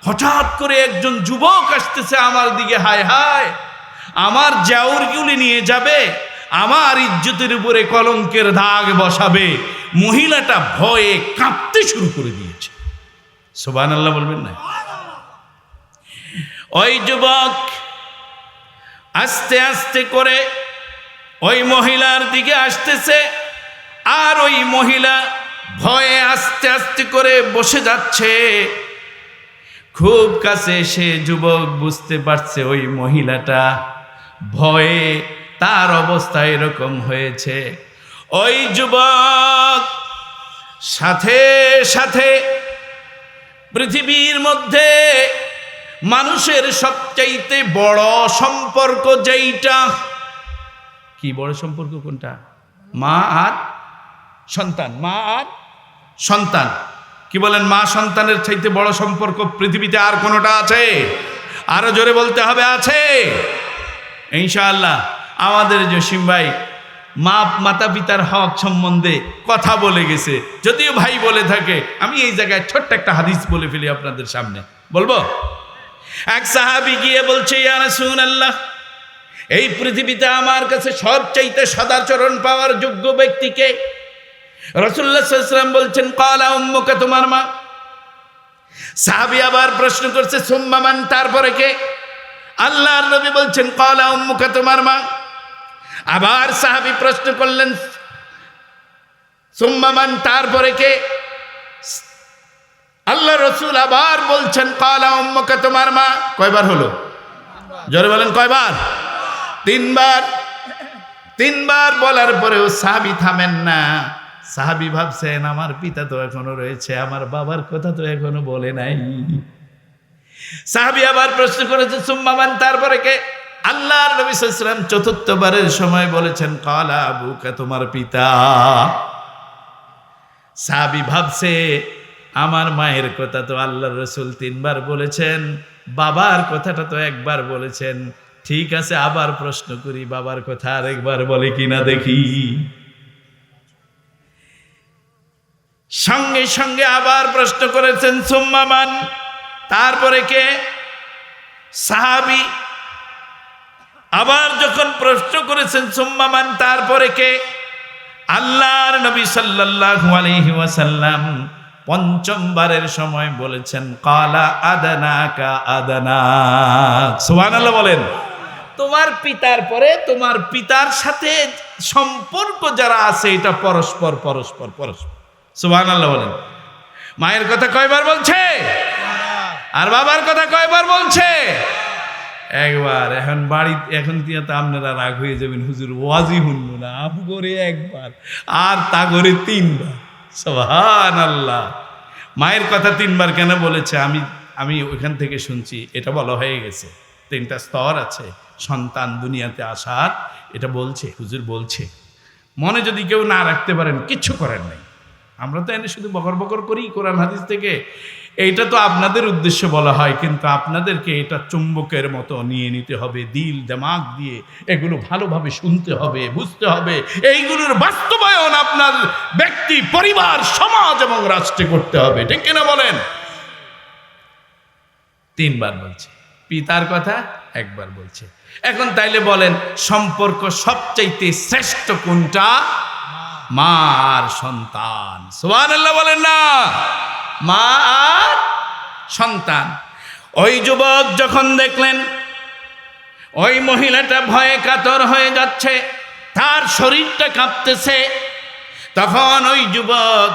A: হঠাৎ করে একজন যুবক আসতেছে আমার দিকে। হায় হায়, আমার জেওরগুলি নিয়ে যাবে, আমার ইজ্জতের উপরে কলঙ্কের দাগ বসাবে। মহিলাটা ভয়ে কাঁপতে শুরু করে দিয়েছে। সুবহানাল্লাহ বলবেন না? ওই যুবক আস্তে আস্তে করে ওই মহিলার দিকে আসতেছে, আর ওই মহিলা ভয়ে আস্তে আস্তে করে বসে যাচ্ছে। খুব কাছে সে যুবক বুঝতে পারছে ওই মহিলাটা ভয়ে তার অবস্থা এরকম হয়েছে। ওই যুবক সাথে সাথে পৃথিবীর মধ্যে মানুষের সবচাইতে বড় সম্পর্ক যেইটা, কি বড় সম্পর্ক কোনটা? মা আর সন্তান। মা আর সন্তান। কি বলেন? মা সন্তানের চাইতে বড় সম্পর্ক পৃথিবীতে আর কোনোটা আছে? আরো জোরে বলতে হবে, আছে ইনশাআল্লাহ। আমাদের জসিম ভাই মাতা পিতার হক সম্বন্ধে কথা বলে গেছে, যদিও ভাই বলে থাকে। আমি এই জায়গায় ছোট্ট একটা হাদিস বলে ফেলি আপনাদের সামনে, বলবো। এক সাহাবী গিয়ে বলছে, ইয়া রাসূলুল্লাহ, এই পৃথিবীতে আমার কাছে সবচাইতে সদাচরণ পাওয়ার যোগ্য ব্যক্তিকে? রাসূলুল্লাহ সাল্লাল্লাহু আলাইহি ওয়াসাল্লাম বলছেন, ক্বালা উম্মুকা, তোমার মা। সাহাবী আবার প্রশ্ন করছে, সুম্মা মান, তারপরে কে? আল্লাহর নবী বলছেন, ক্বালা উম্মুকা, তোমার মা। আবার সাহাবী প্রশ্ন করলেন, সুম্মা মান, তারপরে কে? আল্লাহ রাসূল আবার বলছেন, ক্বালা উম্মুকা, তোমার মা। কয়বার হলো? জোরে বলেন, কয়বার? তিনবার। তিনবার বলার পরেও সাহাবী থামেন না। সাহাবী ভাবছেন, আমার পিতা তো এখনো রয়েছে, আমার বাবার কথা তো এখনো বলে নাই। সাহাবী আবার প্রশ্ন করেছে, সুম্মা মান, তারপরে কে? আল্লাহর নবী সাল্লাল্লাহু আলাইহি ওয়াসাল্লাম চতুর্থবারের সময় বলেছেন, ক্বালা আবুকা, তোমার পিতা। সাহাবী ভাবছে, আমার মায়ের কথা তো আল্লাহর রাসূল তিনবার বলেছেন, বাবার কথাটা তো একবার বলেছেন। ঠিক আছে, আবার প্রশ্ন করি, বাবার কথা আরেকবার বলে কিনা দেখি। সঙ্গে সঙ্গে আবার প্রশ্ন করেছেন, সুম্মা মান, তারপরে কে? সাহাবী আবার যখন প্রশ্ন করেছেন, সুম্মা মান, তারপরে কে? আল্লাহর নবী সাল্লাল্লাহু আলাইহি ওয়াসাল্লাম পঞ্চমবারের সময় বলেছেন, ক্বালা আদনাকা আদনাক। সুবহানাল্লাহ বলেন। তোমার পিতার পরে তোমার পিতার সাথে সম্পর্ক যারা আছে, এটা পরস্পর পরস্পর পরস্পর। সুবহানাল্লাহ বলেন। মায়ের কথা কয়বার বলছে? আর বাবার কথা কয়বার বলছে? একবার। এখন বাড়ি, এখন দিয়ে তো আপনারা রাগ হয়ে যাবেন, হুজুর ওয়াজি শুনবো না, আবু করে একবার আর তা করে তিনবার। সুবহানাল্লাহ। মায়ের কথা তিনবার কেন বলেছে? আমি ওইখান থেকে শুনছি, এটা বলা হয়ে গেছে। তিনটা স্তর আছে সন্তান দুনিয়াতে আসার, এটা বলছে, হুজুর বলছে। মনে যদি কেউ না রাখতে পারেন, কিচ্ছু করেন নাই। আমরা তো এনে শুধু বকর বকর করি কোরআন হাদিস থেকে। এইটা তো আপনাদের উদ্দেশ্যে বলা হয়, কিন্তু আপনাদেরকে এটা চুম্বকের মতো নিয়ে নিতে হবে, দিল দিমাগ দিয়ে এগুলো ভালোভাবে শুনতে হবে, বুঝতে হবে। এইগুলোর বাস্তবায়ন আপনার ব্যক্তি, পরিবার, সমাজ এবং রাষ্ট্রে করতে হবে, ঠিক কিনা বলেন? তিনবার বলছে, পিতার কথা একবার বলছে। এখন তাইলে বলেন, সম্পর্ক সবচাইতে শ্রেষ্ঠ কোনটা? মা আর সন্তান। সুবহানাল্লাহ বলেন না? মা আর সন্তান। ওই যুবক যখন দেখলেন ওই মহিলাটা ভয়ে কাতর হয়ে যাচ্ছে, তার শরীরটা কাঁপতেছে, তখন ওই যুবক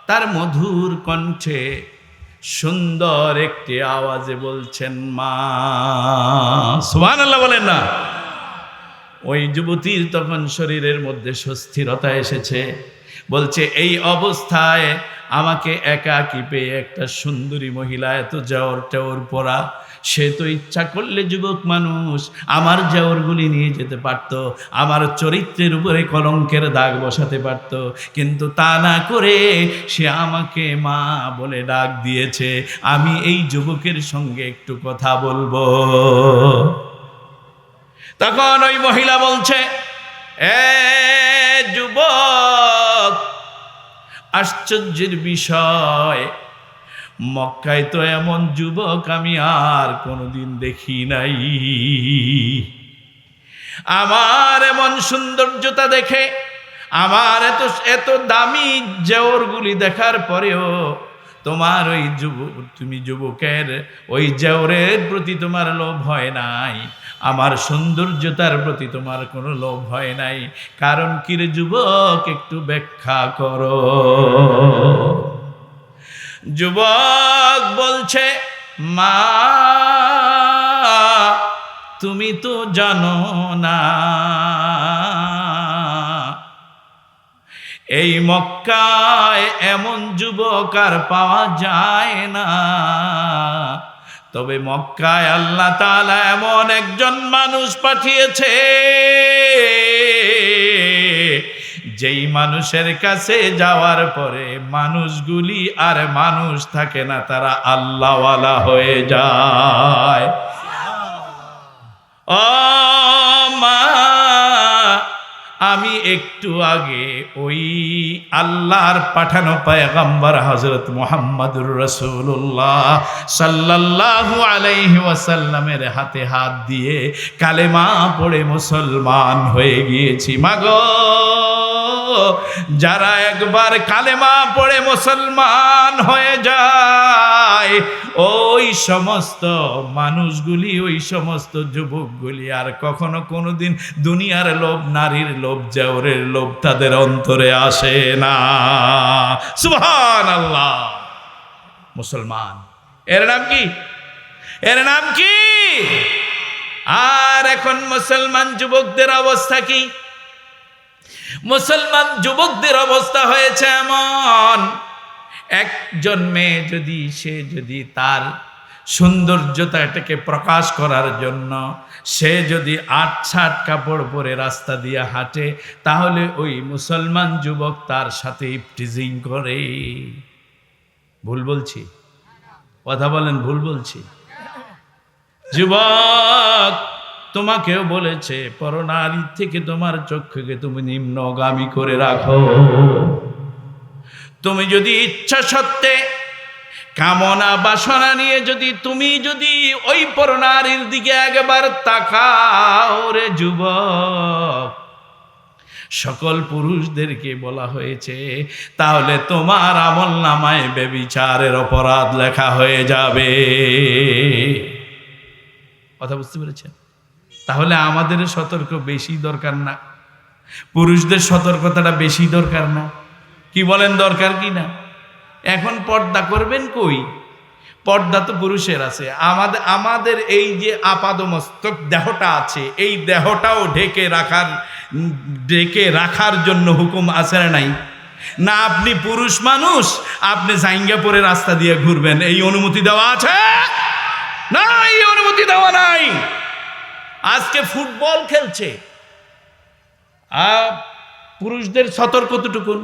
A: তার মধুর কণ্ঠে সুন্দর একটি আওয়াজে বলছেন, মা। সুবহানাল্লাহ বলেন না? ওই যুবতীর তখন শরীরের মধ্যে সুস্থিরতা এসেছে। বলছে, এই অবস্থায় আমাকে একাকী পেয়ে একটা সুন্দরী মহিলা, এত জাওর টাওর পরা, সে তো ইচ্ছা করলে যুবক মানুষ আমার জাওরগুলি নিয়ে যেতে পারত, আমার চরিত্রের উপরে কলঙ্কের দাগ বসাতে পারত, কিন্তু তা না করে সে আমাকে মা বলে ডাক দিয়েছে। আমি এই যুবকের সঙ্গে একটু কথা বলবো। তখন ওই মহিলা বলছে, এ যুবক, আশ্চর্যের বিষয়, মক্কায় তো এমন যুবক আমি আর কোনোদিন দেখি নাই। আমার এমন সৌন্দর্যতা দেখে, আমার এত দামি জেওরগুলি দেখার পরেও তোমার ওই তুমি যুবকের ওই জেওরের প্রতি তোমার লোভ হয় নাই, আমার সৌন্দর্যতার প্রতি তোমার কোনো লোভ হয় নাই। কারণ কি রে যুবক, একটু ব্যাখ্যা করো। যুবক বলছে, মা তুমি তো জানো না, এই মক্কায় এমন যুবক আর পাওয়া যায় না। তবে মক্কায় আল্লাহ তাআলা এমন একজন মানুষ পাঠিয়েছে, যেই মানুষের কাছে যাওয়ার পরে মানুষগুলি আর মানুষ থাকে না, তারা আল্লাহওয়ালা হয়ে যায়। ও মা, আমি একটু আগে ওই আল্লাহর পাঠানো পয়গম্বর হযরত মুহাম্মদুর রাসূলুল্লাহ সাল্লাল্লাহু আলাইহি ওয়াসাল্লামের হাতে হাত দিয়ে কালেমা পড়ে মুসলমান হয়ে গিয়েছি। মাগো, যারা একবার কালেমা পড়ে মুসলমান হয়ে যায়, ওই সমস্ত মানুষগুলি, ওই সমস্ত যুবকগুলি আর কখনো কোনোদিন দুনিয়ার লোভ, নারীর লোভ, জওরের লোভ তাদের অন্তরে আসে না। সুবহানাল্লাহ। মুসলমান, এর নাম কি? এর নাম কি? আর এখন মুসলমান যুবকদের অবস্থা কি? মুসলমান যুবকদের অবস্থা হয়েছে এমন, একজন মেয়ে যদি তার সৌন্দর্যতাটাকে প্রকাশ করার জন্য সে যদি আট-ছাট কাপড় পরে রাস্তা দিয়ে হাঁটে, তাহলে ওই মুসলমান যুবক তার সাথে ইফটিজিং করে। ভুল বলছি? কথা বলেন, ভুল বলছি? যুবক, তোমাকেও বলেছে পরনারী থেকে তোমার চক্ষুকে তুমি নিম্নগামী করে রাখো। তুমি যদি ইচ্ছা সত্ত্বে কামনা বাসনা নিয়ে তুমি যদি ওই পরনারীর দিকে একবার তাকাও রে যুবক, সকল পুরুষদেরকে বলা হয়েছে, তাহলে তোমার আমলনামায় ব্যভিচারের অপরাধ লেখা হয়ে যাবে। কথা বুঝতে পেরেছেন? তাহলে আমাদের সতর্ক বেশি দরকার না? পুরুষদের সতর্কতাটা বেশি দরকার না? কি বলেন, দরকার কি না? এখন পর্দা করবেন কই? পর্দা তো পুরুষের আছে। আমাদের এই যে আপাদমস্তক দেহটা আছে, এই দেহটাও ঢেকে রাখার জন্য হুকুম আছে না নাই? না আপনি পুরুষ মানুষ, আপনি জাইঙ্গা পরে রাস্তা দিয়ে ঘুরবেন, এই অনুমতি দেওয়া আছে? না, এই অনুমতি দেওয়া নাই। আজকে ফুটবল খেলছে, পুরুষদের সতর্ক কতটুকুন?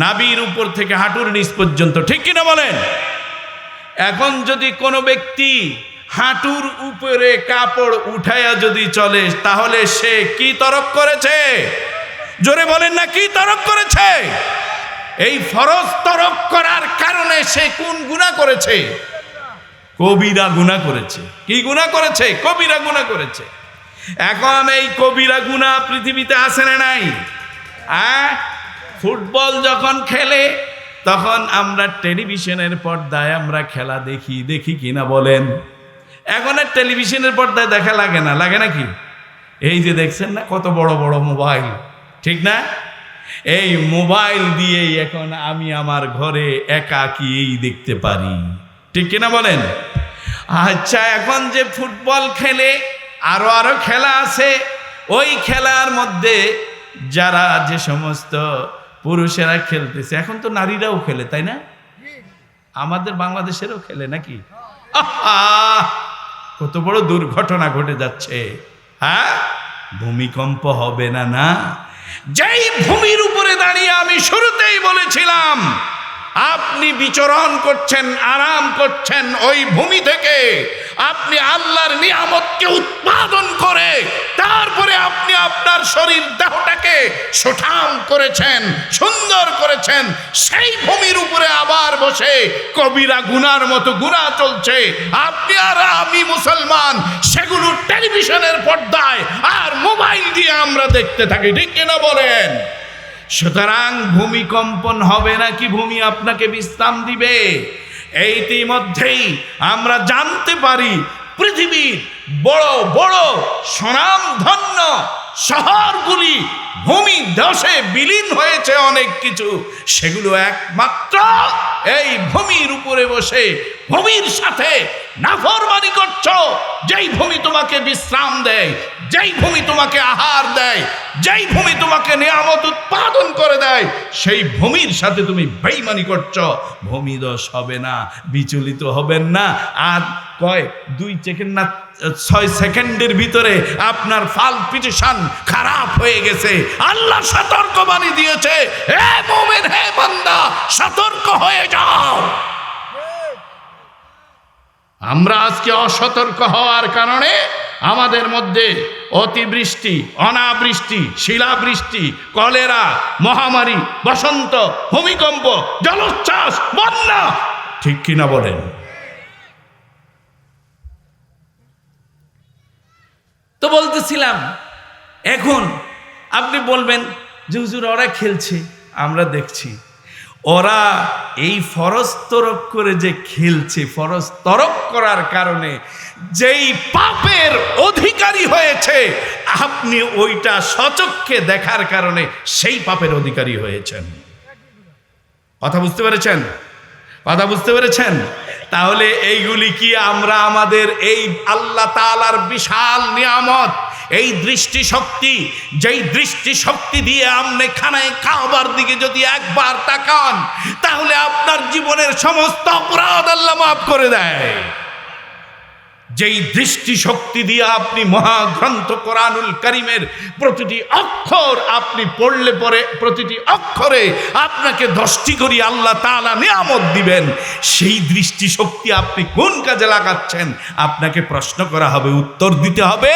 A: নাভির উপর থেকে হাঁটুর নিচ পর্যন্ত, ঠিক কিনা বলেন? এখন যদি কোনো ব্যক্তি হাঁটুর উপরে কাপড় উঠাইয়া যদি চলে, তাহলে সে কি তরক করেছে? জোরে বলেন না, কি তরক করেছে? এই ফরজ তরক করার কারণে সে কোন গুনাহ করেছে? কবিরা গুনাহ করেছে। কি গুনাহ করেছে? কবিরা গুনাহ করেছে। এখন এই কবিরা গুনাহ পৃথিবীতে আছে না নাই? ফুটবল যখন খেলে তখন আমরা টেলিভিশনের পর্দায় আমরা খেলা দেখি কিনা বলেন? এখন আর টেলিভিশনের পর্দায় দেখা লাগে না, লাগে নাকি? এই যে দেখছেন না কত বড় বড় মোবাইল, ঠিক না? এই মোবাইল দিয়েই এখন আমি আমার ঘরে একাকী দেখতে পারি, ঠিক কিনা বলেন? আচ্ছা, এখন যে ফুটবল খেলে, আরো খেলা আছে, ওই খেলার মধ্যে যারা যে সমস্ত পুরুষেরা খেলতেছে, এখন তো নারীরাও খেলে, তাই না? আমাদের বাংলাদেশেরও খেলে নাকি? কত বড় দুর্ঘটনা ঘটে যাচ্ছে। হ্যাঁ, ভূমিকম্প হবে না? না, যেই ভূমির উপরে দাঁড়িয়ে আমি শুরুতেই বলেছিলাম আপনি বিচরণ করছেন, আরাম করছেন, ওই ভূমি থেকে আপনি আল্লাহর নিয়ামতকে উৎপাদন করে তারপরে আপনি আপনার শরীর দেহটাকে সুঠাম করেছেন, সুন্দর করেছেন, সেই ভূমির উপরে আবার বসে কবিরা গুনার মতো গুনাহ চলছে। আপনি আর আমি মুসলমান সেগুলো টেলিভিশনের পর্দায় আর মোবাইল দিয়ে আমরা দেখতে থাকি, ঠিক কিনা বলেন? সুতরাং ভূমিকম্পন হবে নাকি ভূমি আপনাকে বিশ্রাম দিবে? ইতিমধ্যেই আমরা জানতে পারি পৃথিবীর বড় বড় স্বনামধন্য শহরগুলি ভূমি ধসে বিলীন হয়েছে অনেক কিছু, সেগুলো একমাত্র এই ভূমির উপরে বসে ভূমির সাথে নাফরমানি করছো। যেই ভূমি তোমাকে বিশ্রাম দেয়, যেই ভূমি তোমাকে আহার দেয়, যেই ভূমি তোমাকে নিয়ামত উৎপাদন করে দেয়, সেই ভূমির সাথে তুমি বেঈমানি করছো। ভূমি দোষ হবে না, বিচলিত হবেন না। আর কয় 2 সেকেন্ড না 6 সেকেন্ডের ভিতরে আপনার পালপিটেশন খারাপ হয়ে গেছে। আল্লাহ সতর্কবাণী দিয়েছে, হে মুমিন, হে বান্দা, সতর্ক হয়ে যাও। আমরা আজকে অসতর্ক হওয়ার কারণে আমাদের মধ্যে অতিবৃষ্টি, অনাবৃষ্টি, শিলাবৃষ্টি, কলেরা, মহামারী, বসন্ত, ভূমিকম্প, জলোচ্ছ্বাস, বন্যা, ঠিক কিনা বলেন? তো বলতেছিলাম, এখন আপনি বলবেন যে হুজুর ওরা খেলছে, আমরা দেখছি ওরা এই ফরজ তরক করে যে খেলছে, ফরজ তরক করার কারণে যেই পাপের অধিকারী হয়েছে, আপনি ওইটা সচক্ষে দেখার কারণে সেই পাপের অধিকারী হয়েছেন। কথা বুঝতে পেরেছেন? কথা বুঝতে পেরেছেন? তাহলে এইগুলি কি আমরা আমাদের এই আল্লাহ তাআলার বিশাল নিয়ামত, এই দৃষ্টি শক্তি, যেই দৃষ্টি শক্তি দিয়ে আপনি খানায় কাবার দিকে যদি একবার তাকান, তাহলে আপনার জীবনের সমস্ত অপরাধ আল্লাহ মাফ করে দেয়। যেই দৃষ্টি শক্তি দিয়ে আপনি মহাগ্রন্থ কোরআনুল কারীমের প্রতিটি অক্ষর আপনি পড়লে পরে প্রতিটি অক্ষরে আপনাকে 10টি করে আল্লাহ তাআলা নিয়ামত দিবেন, সেই দৃষ্টি শক্তি আপনি কোন কাজে লাগাচ্ছেন? আপনাকে প্রশ্ন করা হবে, উত্তর দিতে হবে।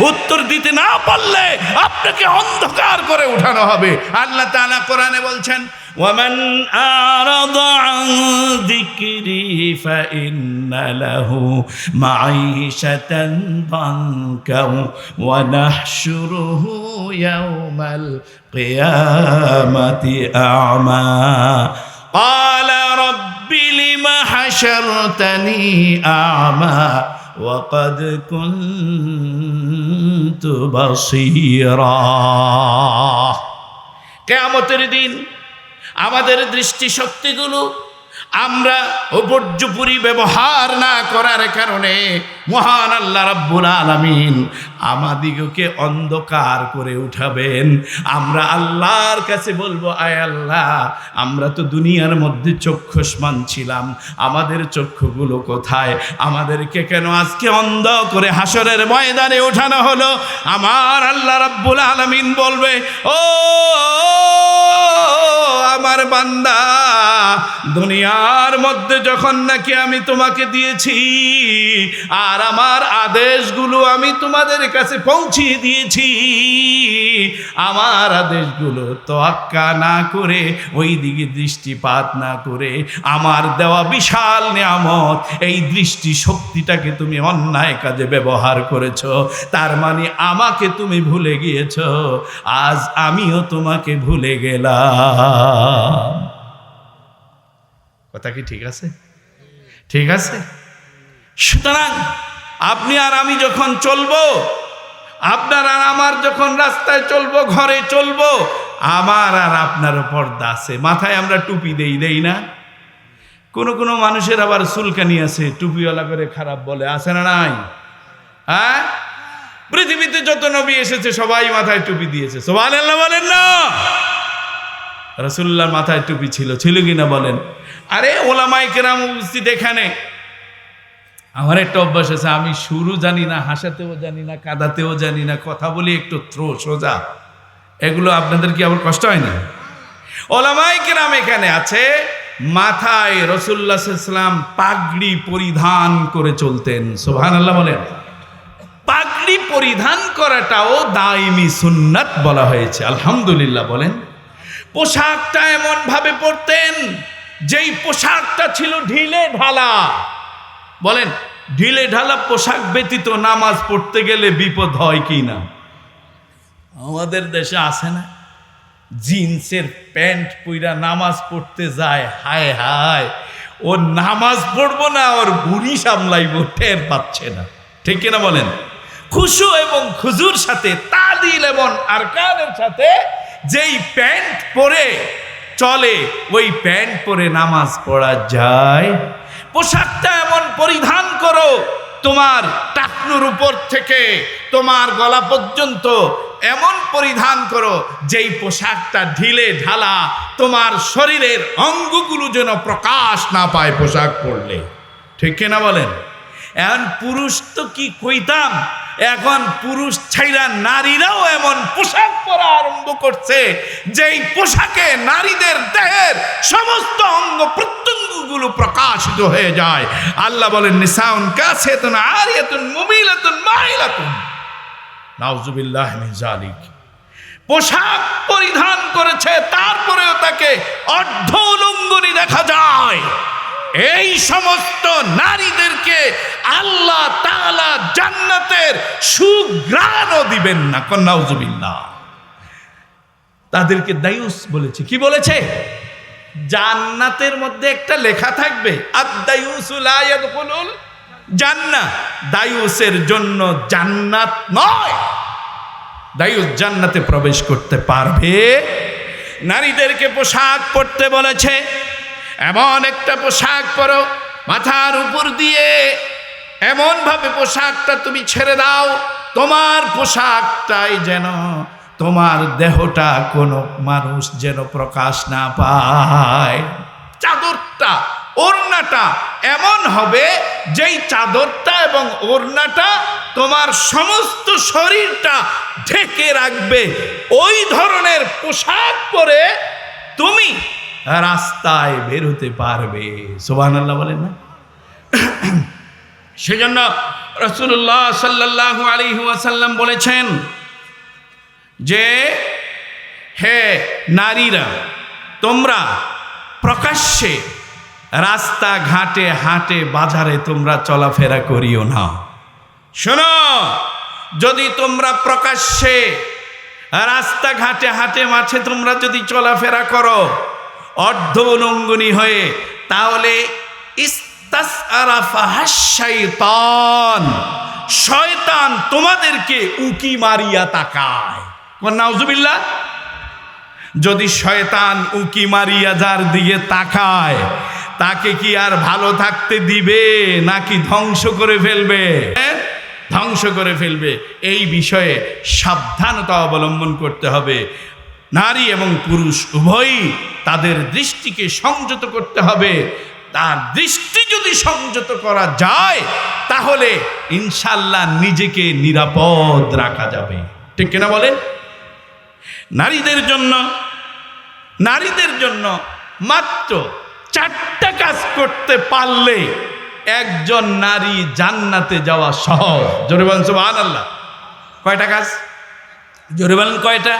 A: উত্তর দিতে না পারলে আপনাকে অন্ধকার করে উঠানো হবে। আল্লাহ তাআলা কোরআনে বলছেন, ومن أعرض عن ذكري فإن له معيشة ضنكا ونحشره يوم القيامة أعمى قال رب لم حشرتني أعمى وقد كنت بصيرا। কিয়ামতের দিন আমাদের দৃষ্টি শক্তিগুলো আমরা উপর্যুপরি ব্যবহার না করার কারণে মহান আল্লাহ রাব্বুল আলামিন আমাদিগকে অন্ধকার করে উঠাবেন। আমরা আল্লাহর কাছে বলবো, আয় আল্লাহ, আমরা তো দুনিয়ার মধ্যে চক্ষুষ্মান ছিলাম, আমাদের চক্ষুগুলো কোথায়? আমাদেরকে কেন আজকে অন্ধ করে হাসরের ময়দানে ওঠানো হলো? আমার আল্লাহ রাব্বুল আলামিন বলবে, ও আমার বান্দা, দুনিয়ার মধ্যে যখন নাকি আমি তোমাকে দিয়েছি আর আমার আদেশগুলো আমি তোমাদের কাছে পৌঁছিয়ে দিয়েছি, আমার আদেশগুলো তোয়াক্কা না করে, ওই দিকে দৃষ্টিপাত না করে, আমার দেওয়া বিশাল নিয়ামত এই দৃষ্টি শক্তিটাকে তুমি অন্যায় কাজে ব্যবহার করেছ। তার মানে আমাকে তুমি ভুলে গিয়েছ, আজ আমিও তোমাকে ভুলে গেলাম। কথা কি ঠিক আছে? ঠিক আছে। সুতরাং আপনি আর আমি যখন চলবো, আপনার আর আমার যখন রাস্তায় চলবো, ঘরে চলবো, আমার আর আপনারও পর্দা আছে। মাথায় আমরা টুপি দেই না? কোনো মানুষের আবার চুলকানি আছে, টুপিওয়ালা করে খারাপ বলে, আছে না নাই? হ্যাঁ, পৃথিবীতে যত নবী এসেছে সবাই মাথায় টুপি দিয়েছে, সুবহানাল্লাহ বলেন না? রাসূলুল্লাহর মাথায় টুপি ছিল কিনা বলেন? আরে ওলামায়ে কেরাম উপস্থিত এখানে। আমার একটা অভ্যাস আছে, আমি শুরু জানি না, হাসাতেও জানি না, কাঁদাতেও জানি না, কথা বলি একটু সোজা। এগুলো আপনাদের কি আবার কষ্ট হয় না? ওলামায়ে কেরাম এখানে আছে, মাথায় রাসূলুল্লাহ সাল্লাল্লাহু আলাইহি ওয়াসাল্লাম পাগড়ি পরিধান করে চলতেন, সুবহানাল্লাহ বলেন। পাগড়ি পরিধান করাটাও দাইমি সুন্নাত বলা হয়েছে, আলহামদুলিল্লাহ বলেন। পোশাকটা এমন ভাবে পরতেন যেই পোশাকটা ছিল ঢিলে ঢালা। বলেন, ঢিলে ঢালা পোশাক ব্যতীত নামাজ পড়তে গেলে বিপদ হয় কি না? আমাদের দেশে আছে না, জিন্সের প্যান্ট পইরা নামাজ পড়তে যায়, হায় হায়, ও নামাজ পড়বো না, ওর বুড়ি সামলাইব, টের পাচ্ছে না, ঠিক কিনা বলেন? খুশু এবং খুজুর সাথে তাল সানাদিল এবং আরকানের সাথে যেই প্যান্ট পরে চলে ওই প্যান্ট পরে নামাজ পড়া যায়। পোশাকটা এমন পরিধান করো তোমার টাকনুর উপর থেকে তোমার গলা পর্যন্ত এমন পরিধান করো যেই পোশাকটা ঢিলে ঢালা তোমার শরীরের অঙ্গগুলো যেন প্রকাশ না পায় পোশাক পরলে। ঠিক কিনা বলেন? এখন পুরুষ তো কি কইতাম, এখন পুরুষ ছাইরা নারীরাও এমন পোশাক পরা আরম্ভ করছে যেই পোশাকে নারীদের দেহের সমস্ত অঙ্গ প্রত্যঙ্গগুলো প্রকাশিত হয়ে যায়। আল্লাহ বলেন নিসাউন কাসিয়াতুন আরিয়াতুন মুমিলাতুন মাইলাতুন, নাউজুবিল্লাহি মিন যালিক। পোশাক পরিধান করেছে তারপরেও তাকে অর্ধ উলঙ্গনি দেখা যায়। এই সমস্ত নারীদেরকে আল্লাহ তাআলা জান্নাতের সুঘ্রাণও দিবেন না। নাউজুবিল্লাহ। তাদেরকে দায়ুস বলেছে। কি বলেছে? জান্নাতের মধ্যে একটা লেখা থাকবে, আদ-দায়ুসু লা ইয়াদখুলুল জান্নাহ। দায়ুসের জন্য জান্নাত নয়, দায়ুস জান্নাতে প্রবেশ করতে পারবে। নারীদেরকে পোশাক পরতে বলেছে, এমন একটা পোশাক পরো মাথার উপর দিয়ে এমন ভাবে পোশাকটা তুমি ছেড়ে দাও তোমার পোশাকটাই যেন তোমার দেহটা কোনো মানুষ যেন প্রকাশ না পায়। চাদরটা ওড়নাটা এমন হবে যেই চাদরটা এবং ওড়নাটা তোমার সমস্ত শরীরটা ঢেকে রাখবে। ওই ধরনের পোশাক পরে তুমি রাস্তায় বেরোতে পারবে। সুবহানাল্লাহ বলেন না? সেজন্য রাসূলুল্লাহ সাল্লাল্লাহু আলাইহি ওয়াসাল্লাম বলেছেন যে হে নারীরা, তোমরা প্রকাশ্যে রাস্তা ঘাটে হাটে বাজারে তোমরা চলাফেরা করিও না। শোনো, যদি তোমরা প্রকাশ্যে রাস্তা ঘাটে হাটে মাঠে তোমরা যদি চলাফেরা করো অর্ধ উলঙ্গনি হয়ে, তাহলে ইস্তাসআরা ফাহাশ শাইতান, শয়তান তোমাদেরকে উকি মারিয়া তাকায়। নাউজুবিল্লাহ। যদি শয়তান উকি মারিয়া যার দিকে তাকায় তাকে কি আর ভালো থাকতে দিবে নাকি ধ্বংস করে ফেলবে? ধ্বংস করে ফেলবে। এই বিষয়ে সাবধানতা অবলম্বন করতে হবে। নারী এবং পুরুষ উভয়ই তাদের দৃষ্টিকে সংযত করতে হবে। তার দৃষ্টি যদি সংযত করা যায় তাহলে ইনশাআল্লাহ নিজেকে নিরাপদ রাখা যাবে। ঠিক কিনা বলেন? নারীদের জন্য মাত্র 4টা কাজ করতে পারলে একজন নারী জান্নাতে যাওয়া সহজ। জোরে বলেন সুবহানাল্লাহ। কয়টা কাজ? জোরে বলেন কয়টা?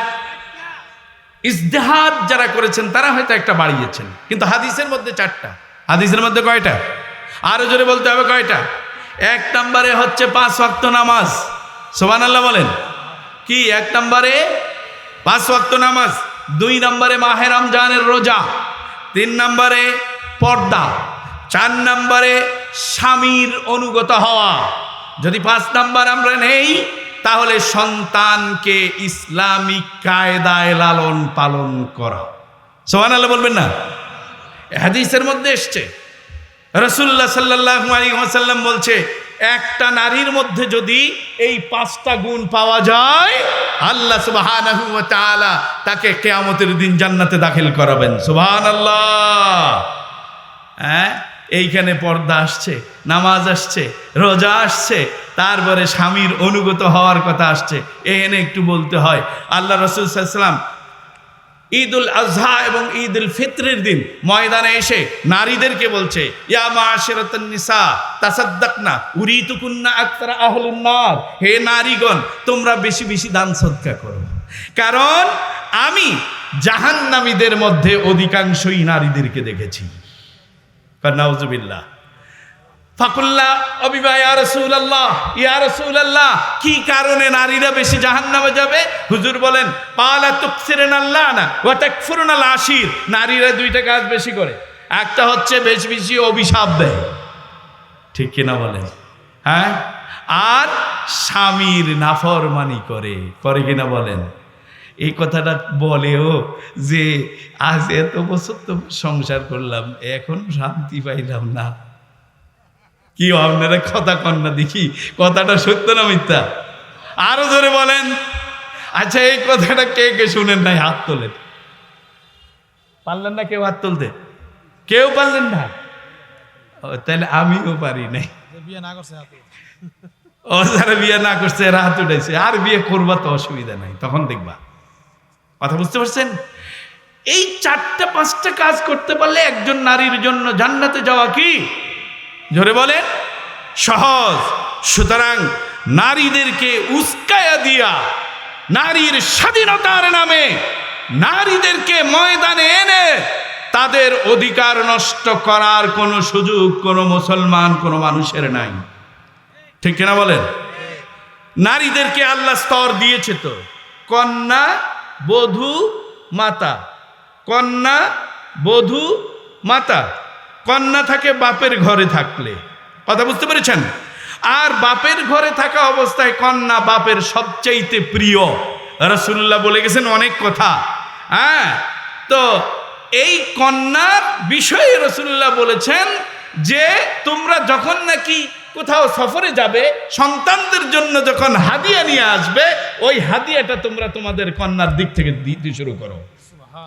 A: ইজতিহাদ যারা করেছেন তারা হয়তো একটা বাড়িয়েছেন, কিন্তু হাদিসের মধ্যে 4টা। হাদিসের মধ্যে কয়টা? আরো জোরে বলতে হবে কয়টা? 1 নম্বরে হচ্ছে 5 ওয়াক্ত নামাজ। সুবহানাল্লাহ বলেন। কি 1 নম্বরে 5 ওয়াক্ত নামাজ, 2 নম্বরে মাহে রমজানের রোজা, 3 নম্বরে পর্দা, 4 নম্বরে স্বামীর অনুগত হওয়া। যদি 5 নাম্বার আমরা নেই তাহলে সন্তানকে ইসলামিক কায়দায় লালন পালন করা। সুবহানাল্লাহ বলবেন না? হাদিসের মধ্যে এসছে রাসূলুল্লাহ সাল্লাল্লাহু আলাইহি ওয়াসাল্লাম বলছে, একটা নারীর মধ্যে যদি এই 5টা গুণ পাওয়া যায় আল্লাহ সুবহানাহু ওয়া তাআলা তাকে কিয়ামতের দিন জান্নাতে দাখিল করাবেন। সুবহানাল্লাহ। হ্যাঁ, এইখানে পর্দা আসছে, নামাজ আসছে, রোজা আসছে, তারপরে স্বামীর অনুগত হওয়ার কথা আসছে। এখানে একটু বলতে হয়, আল্লাহ রাসূল সাল্লাল্লাহু আলাইহি ওয়াসাল্লাম ঈদুল আজহা এবং ঈদুল ফিতরের দিন ময়দানে এসে নারীদেরকে বলছে, ইয়া মাশারাতান নিসা তাসাদ্দাকনা উরিতুকুন্না আকতারা আহলুন নার, হে নারীগণ তোমরা বেশি বেশি দান সদকা করো, কারণ আমি জাহান্নামীদের মধ্যে অধিকাংশই নারীদেরকে দেখেছি। নাউজুবিল্লাহ। ফাকুল্লা অবিবা ইয়া রাসূলুল্লাহ, ইয়া রাসূলুল্লাহ কি কারণে নারীরা বেশি জাহান্নামে যাবে? হুজুর বলেন, পালা তুকসিরুনাল লানা ওয়া তাকফুরুনাল আশির, নারীরা 2টা কাজ বেশি করে। একটা হচ্ছে বেশি বেশি অভিশাপ দেয়। ঠিক কিনা বলেন? হ্যাঁ, আর স্বামীর নাফরমানি করে, করে কিনা বলেন? এই কথাটা বলেও যে আজ এত বছর তো সংসার করলাম, এখন শান্তি পাইলাম না। কি আপনারা কথা কন্যা দেখি, কথাটা সত্য না মিথ্যা? আরো জোরে বলেন। আচ্ছা, এই কথাটা কে কে শুনেন নাই? হাত তোলেন। পারলেন না কেউ হাত তুলতে? কেউ পারলেন না? তাহলে আমিও পারি নাই। ও যারা বিয়ে না করছে এরা হাত উঠাইছে, আর বিয়ে করবা তো অসুবিধা নাই, তখন দেখবা। কথা বুঝতে পারছেন? এই 4-5টা কাজ করতে পারলে একজন নারীর জন্য জান্নাতে যাওয়া কি জোরে বলেন সহজ। সুতরাং নারীদেরকে উস্কায়া দিয়া, নারীর স্বাধীনতার নামে নারীদেরকে ময়দানে এনে তাদের অধিকার নষ্ট করার কোনো সুযোগ কোনো মুসলমান কোনো মানুষের নাই। ঠিক কিনা বলেন? নারীদেরকে আল্লাহ স্তর দিয়েছে তো, কন্যা, বধূ, মাতা। কন্যা, বধূ, মাতা। কন্যা থাকে বাপের ঘরে থাকলে, কথা বুঝতে পেরেছেন? আর বাপের ঘরে থাকা অবস্থায় কন্যা বাপের সবচাইতে প্রিয়। রাসূলুল্লাহ বলে গেছেন অনেক কথা। হ্যাঁ, তো এই কন্যার বিষয়ে রাসূলুল্লাহ বলেছেন যে তোমরা যখন নাকি কোথাও সফরে যাবে, সন্তানদের জন্য যখন হাদিয়া নিয়ে আসবে, ওই হাদিয়াটা তোমরা তোমাদের কন্যার দিক থেকে দিতে শুরু করো।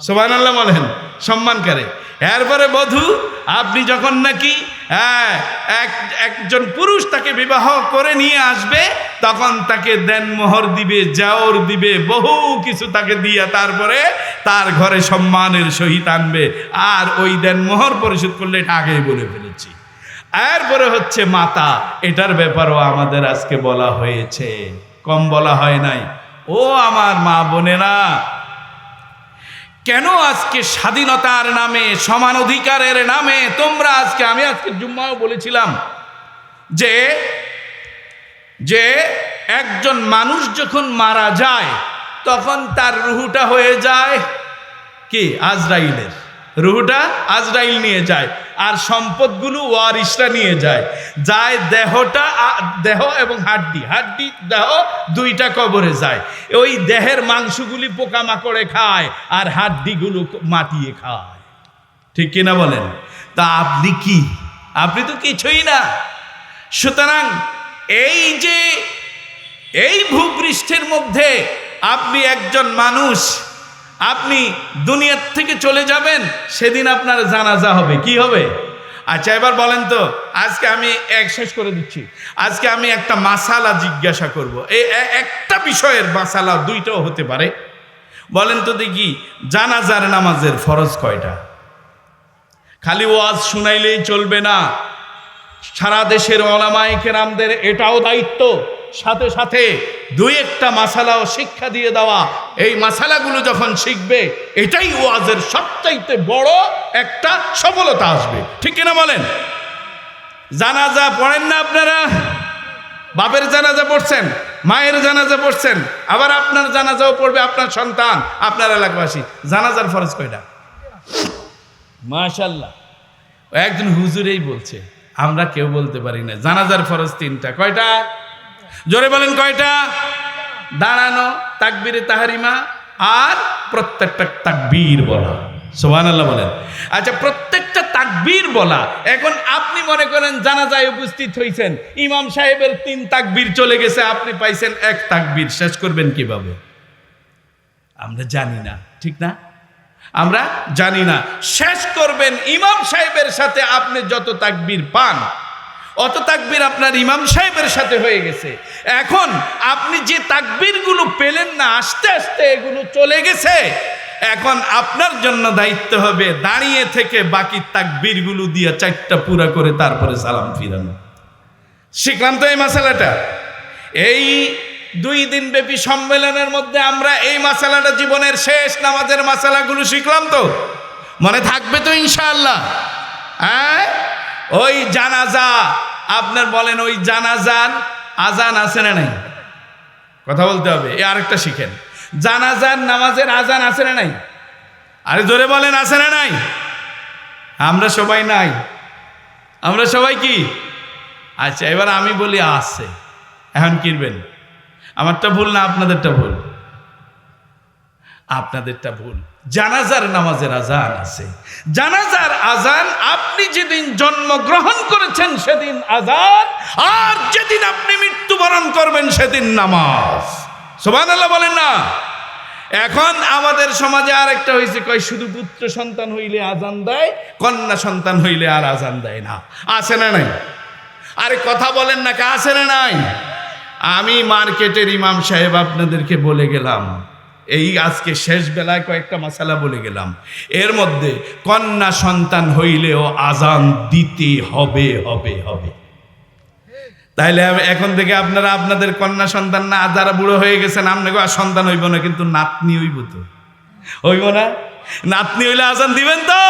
A: সুবহানাল্লাহ বলেন, সম্মান করে। এরপরে বধূ, আপনি যখন নাকি একজন পুরুষ তাকে বিবাহ করে নিয়ে আসবে, তখন তাকে দেনমোহর দিবে, জাওর দিবে, বহু কিছু তাকে দিয়ে তারপরে তার ঘরে সম্মানের সহিত আনবে। আর ওই দেনমোহর পরিশোধ করলে, এটা আগেই বলে ফেলেছি। এরপরে হচ্ছে মাতা, এটার ব্যাপারও আমাদের আজকে বলা হয়েছে, কম বলা হয় নাই। ও আমার মা বোনেরা, কেন আজকে স্বাধীনতার নামে, সমান অধিকারের নামে তোমরা আজকে, আমি আজকে জুম্মাও বলেছিলাম যে যে একজন মানুষ যখন মারা যায় তখন তার রুহুটা হয়ে যায় কি আজরাইলের। রুহুটা আজরাইল নিয়ে যায়, আর সম্পদগুলো ওয়ারিসরা নিয়ে যায়। যায় দেহটা, দেহ এবং হাড্ডি, হাড্ডি দেহ দুইটা কবরে যায়। ওই দেহের মাংসগুলি পোকামাকড়ে খায় আর হাড্ডিগুলো মাটিয়ে খায়। ঠিক কিনা বলেন? তা আপনি কি? আপনি তো কিছুই না। সুতরাং এই যে এই ভূপৃষ্ঠের মধ্যে আপনি একজন মানুষ, আপনি দুনিয়ার থেকে চলে যাবেন, সেদিন আপনার জানাজা হবে। কি হবে? আচ্ছা, এবার বলেন তো, আজকে আমি শেষ করে দিচ্ছি। আজকে আমি একটা মাসালা জিজ্ঞাসা করব। এই একটা বিষয়ের মাসালা, দুইটাও হতে পারে। বলেন তো দেখি, জানাজার নামাজের ফরজ কয়টা? খালি ওয়াজ শুনাইলেই চলবে না, সারা দেশের উলামায়ে কেরামদের এটাও দায়িত্ব, সাথে সাথে দুই একটা মাসালাও শিক্ষা দিয়ে দেওয়া। এই মাসালাগুলো যখন শিখবে, এটাই ওয়াজের সবচাইতে বড় একটা সফলতা আসবে। ঠিক কিনা বলেন? জানাজা পড়েন না আপনারা? বাপের জানাজা পড়ছেন, মায়ের জানাজা পড়ছেন, আবার আপনার জানাজাও পড়বে আপনার সন্তান, আপনার এলাকাবাসী। জানাজার ফরজ কয়টা? মাশাআল্লাহ, একজন হুজুরেই বলছে, আমরা কেউ বলতে পারি না। জানাজার ফরজ 3টা। কয়টা? জোরে বলেন কয়টা? দাঁড়ানো, তাকবীরে তাহরিমা, আর প্রত্যেকটা তাকবীর বলা। সুবহানাল্লাহ বলেন। আচ্ছা, প্রত্যেকটা তাকবীর বলা। এখন আপনি মনে করেন জানাজায় উপস্থিত হয়েছেন, ইমাম সাহেবের 3 তাকবীর চলে গেছে, আপনি পাইছেন 1 তাকবীর, শেষ করবেন কিভাবে? আমরা জানি না, ঠিক না? আমরা জানি না। শেষ করবেন ইমাম সাহেবের সাথে। আপনি যত তাকবীর পান, অত তাকবীর আপনার ইমাম সাহেবের সাথে হয়ে গেছে। এখন আপনি যে তাকবীরগুলো পেলেন না, আস্তে আস্তে এগুলো চলে গেছে। এখন আপনার জন্য দায়িত্ব হবে দাঁড়িয়ে থেকে বাকি তাকবীরগুলো দিয়ে 4টা পুরা করে তারপরে সালাম ফিরানো। শিখলাম তো এই মাসালাটা। এই 2 দিন ব্যাপী সম্মেলনের মধ্যে আমরা এই মাসালাটা, জীবনের শেষ নামাজের মাসালাগুলো শিখলাম তো। মনে থাকবে তো ইনশাআল্লাহ? হ্যাঁ, ওই জানাজা, আপনার বলেন ওই জানাজার আজান আছে না নাই? কথা বলতে হবে। এই আরেকটা শিখেন, জানাজার নামাজের আজান আছে না নাই? আরে জোরে বলেন, আছে না নাই? আমরা সবাই নাই, আমরা সবাই কি? আচ্ছা, এবার আমি বলি আছে। এখন কিনবেন? আমারটা ভুল না আপনাদেরটা ভুল? আপনাদেরটা ভুল। জানাজার নামাজের আজান আছে। জানাজার আজান আপনি যেদিন জন্মগ্রহণ করেছেন সেদিন আজান, আর যেদিন আপনি মৃত্যুবরণ করবেন সেদিন নামাজ। সুবহানাল্লাহ বলেন না? এখন আমাদের সমাজে আর একটা হয়েছে, কয় শুধু পুত্র সন্তান হইলে আজান দেয়, কন্যা সন্তান হইলে আর আজান দেয় না। আছে না নাই? আরে কথা বলেন না, কে আছে না নাই? আমি মার্কেটের ইমাম সাহেব আপনাদেরকে বলে গেলাম, এই আজকে শেষ বেলায় কয়েকটা মাসালা বলে গেলাম, এর মধ্যে কন্যা সন্তান হইলেও আজান দিতে হবে হবে হবে। তাইলে এখন থেকে আপনারা আপনাদের কন্যা সন্তান না, যারা বুড়ো হয়ে গেছেন, আপনাকে আর সন্তান হইব না, কিন্তু নাতনি হইব তো, হইব না? নাতনি হইলে আজান দিবেন তো?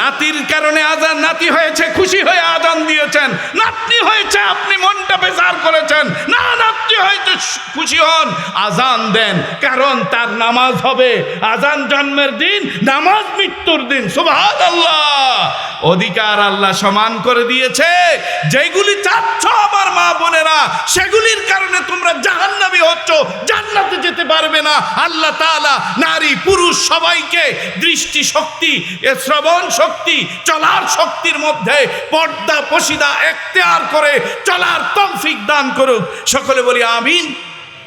A: নাতির কারণে আজান, নাতি হয়েছে খুশি হয়ে আজান দিয়েছেন, নাতনি হয়েছে আপনি মনটা বেজার করেছেন, না নাতনি হয়েছে খুশি হন, আজান দেন, কারণ তার নামাজ হবে। আজান জন্মের দিন, নামাজ মৃত্যুর দিন। সুবহানাল্লাহ। অধিকার আল্লাহ সমান করে দিয়েছে। যেগুলি চাচ্ছ আমার মা বোনেরা, সেগুলির কারণে তোমরা জাহান্নামী হচ্ছ, জান্নাতে যেতে পারবে না। আল্লাহ তাআলা নারী পুরুষ সবাইকে দৃষ্টি শক্তি, শ্রবণ শক্তি, চলার শক্তির মধ্যে পর্দা পশিদা এখতিয়ার করে চলার তৌফিক দান করুক। সকলে বলি আমিন।